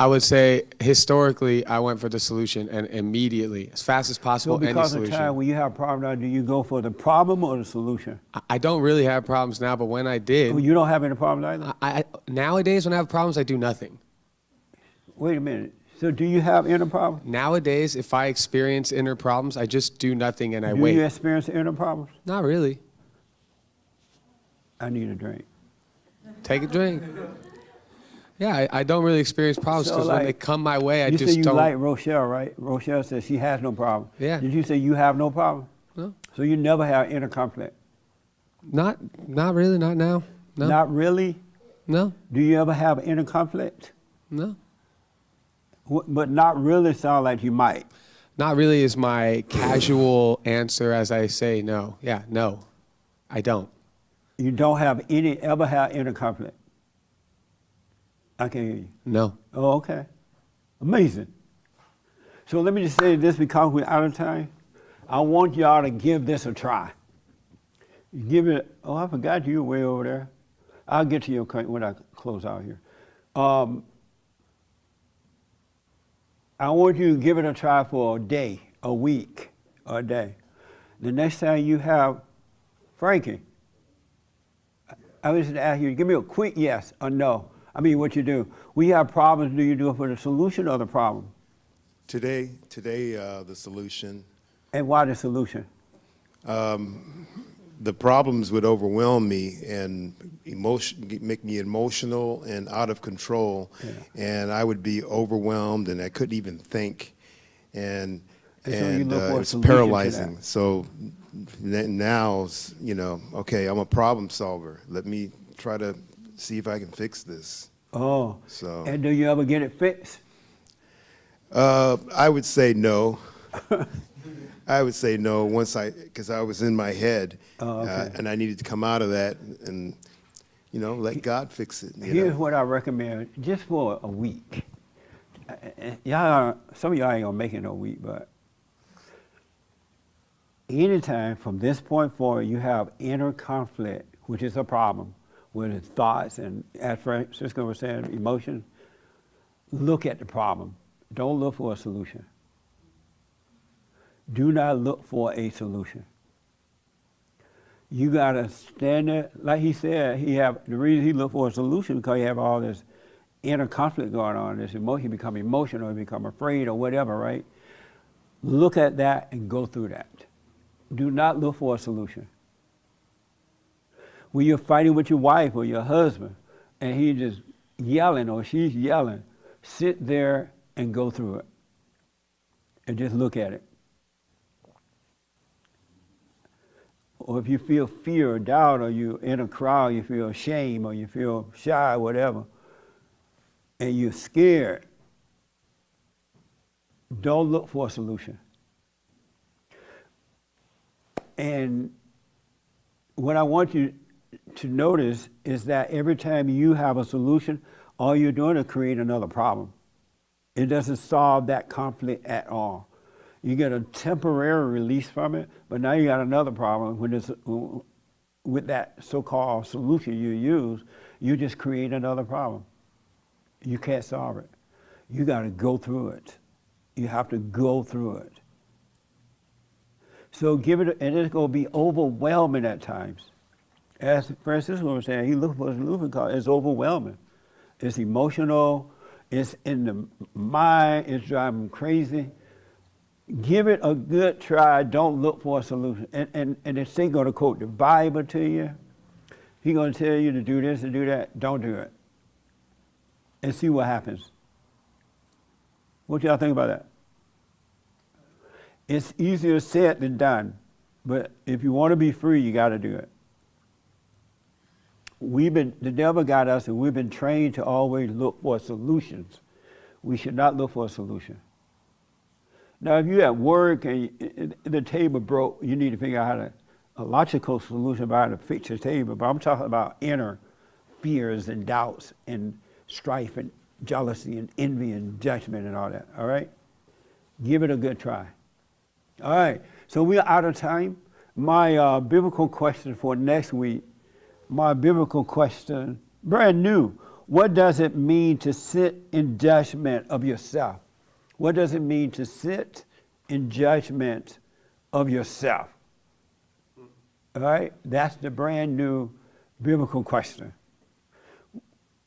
I would say historically, I went for the solution and immediately, as fast as So possible, any because of solution. time, when you have a problem now, do you go for the problem or the solution? I don't really have problems now, but when I did, Oh, you don't have any problems either? nowadays when I have problems, I do nothing. Wait a minute. So do you have inner problems? Nowadays, if I experience inner problems, I just do nothing and I Do wait. you experience inner problems? Not really. I need a drink. Take a drink. Yeah, I don't really experience problems So, because when like, they come my way, I you just say you don't. like Rochelle, right? Rochelle says she has no problem. Yeah. Did you say you have no problem? No. So you never have inner conflict? Not really, not now. No. Not really? No. Do you ever have inner conflict? No. But not really sound like you might. Not really is my casual answer as I say no. Yeah, no, I don't. You don't ever have inner conflict? I can't hear you. No. Oh, okay. Amazing. So let me just say this because we're out of time. I want y'all to give this a try. Give it, oh, I forgot you were way over there. I'll get to you when I close out here. I want you to give it a try for a day, a week, or a day. The next time you have, Frankie, I was going to ask you, give me a quick yes or no. I mean, what you do. When you have problems, do you do it for the solution or the problem? Today, the solution. And why the solution? The problems would overwhelm me and make me emotional and out of control, and I would be overwhelmed and I couldn't even think, and So you look for a it's solution to paralyzing. that. So now, okay, I'm a problem solver. Let me try to see if I can fix this. Oh. So. And do you ever get it fixed? I would say no. I would say no because I was in my head, and I needed to come out of that and, let God fix it. Here's what I recommend, just for a week. Some of y'all ain't gonna make it no week, but anytime from this point forward you have inner conflict, which is a problem, with his thoughts and, as Francisco was saying, emotion, look at the problem. Don't look for a solution. Do not look for a solution. You gotta stand there, like he said, the reason he looked for a solution because he have all this inner conflict going on, this emotion, he become emotional, he become afraid or whatever, right? Look at that and go through that. Do not look for a solution. When you're fighting with your wife or your husband and he's just yelling or she's yelling, sit there and go through it. And just look at it. Or if you feel fear or doubt or you're in a crowd, you feel shame or you feel shy or whatever, and you're scared, don't look for a solution. And what I want you to notice is that every time you have a solution, all you're doing is create another problem. It doesn't solve that conflict at all. You get a temporary release from it, but now you got another problem with that so-called solution you use. You just create another problem. You can't solve it. You got to go through it. You have to go through it. So give it, and it's going to be overwhelming at times. As Francisco was saying, he looked for a solution because it's overwhelming. It's emotional. It's in the mind. It's driving him crazy. Give it a good try. Don't look for a solution. And if he's going to quote the Bible to you, he's going to tell you to do this and do that. Don't do it. And see what happens. What y'all think about that? It's easier said than done. But if you want to be free, you got to do it. The devil got us, and we've been trained to always look for solutions. We should not look for a solution. Now, if you're at work and the table broke, you need to figure out how to a logical solution about to fix your table, but I'm talking about inner fears and doubts and strife and jealousy and envy and judgment and all that, all right? Give it a good try. All right, so we're out of time. My biblical question for next week, brand new. What does it mean to sit in judgment of yourself? What does it mean to sit in judgment of yourself? All right, that's the brand new biblical question.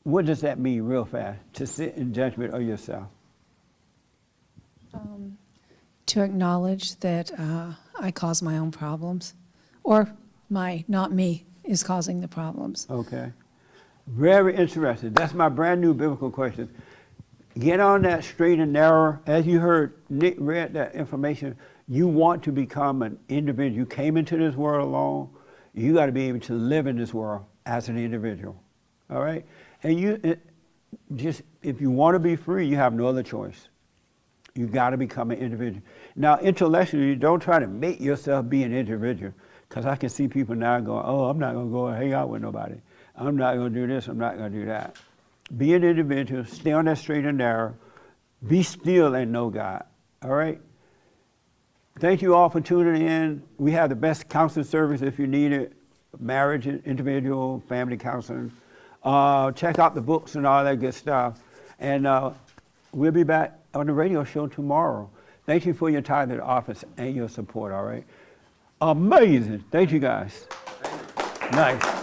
What does that mean real fast, to sit in judgment of yourself? To acknowledge that I cause my own problems, or not me, is causing the problems. Okay. Very interesting. That's my brand new biblical question. Get on that straight and narrow. As you heard, Nick read that information. You want to become an individual. You came into this world alone. You got to be able to live in this world as an individual. All right? And if you want to be free, you have no other choice. You got to become an individual. Now, intellectually, don't try to make yourself be an individual, because I can see people now going, oh, I'm not going to go and hang out with nobody. I'm not going to do this. I'm not going to do that. Be an individual. Stay on that straight and narrow. Be still and know God. All right? Thank you all for tuning in. We have the best counseling service if you need it. Marriage, individual, family counseling. Check out the books and all that good stuff. And we'll be back on the radio show tomorrow. Thank you for your time at the office and your support, all right? Amazing. Thank you, guys. Nice.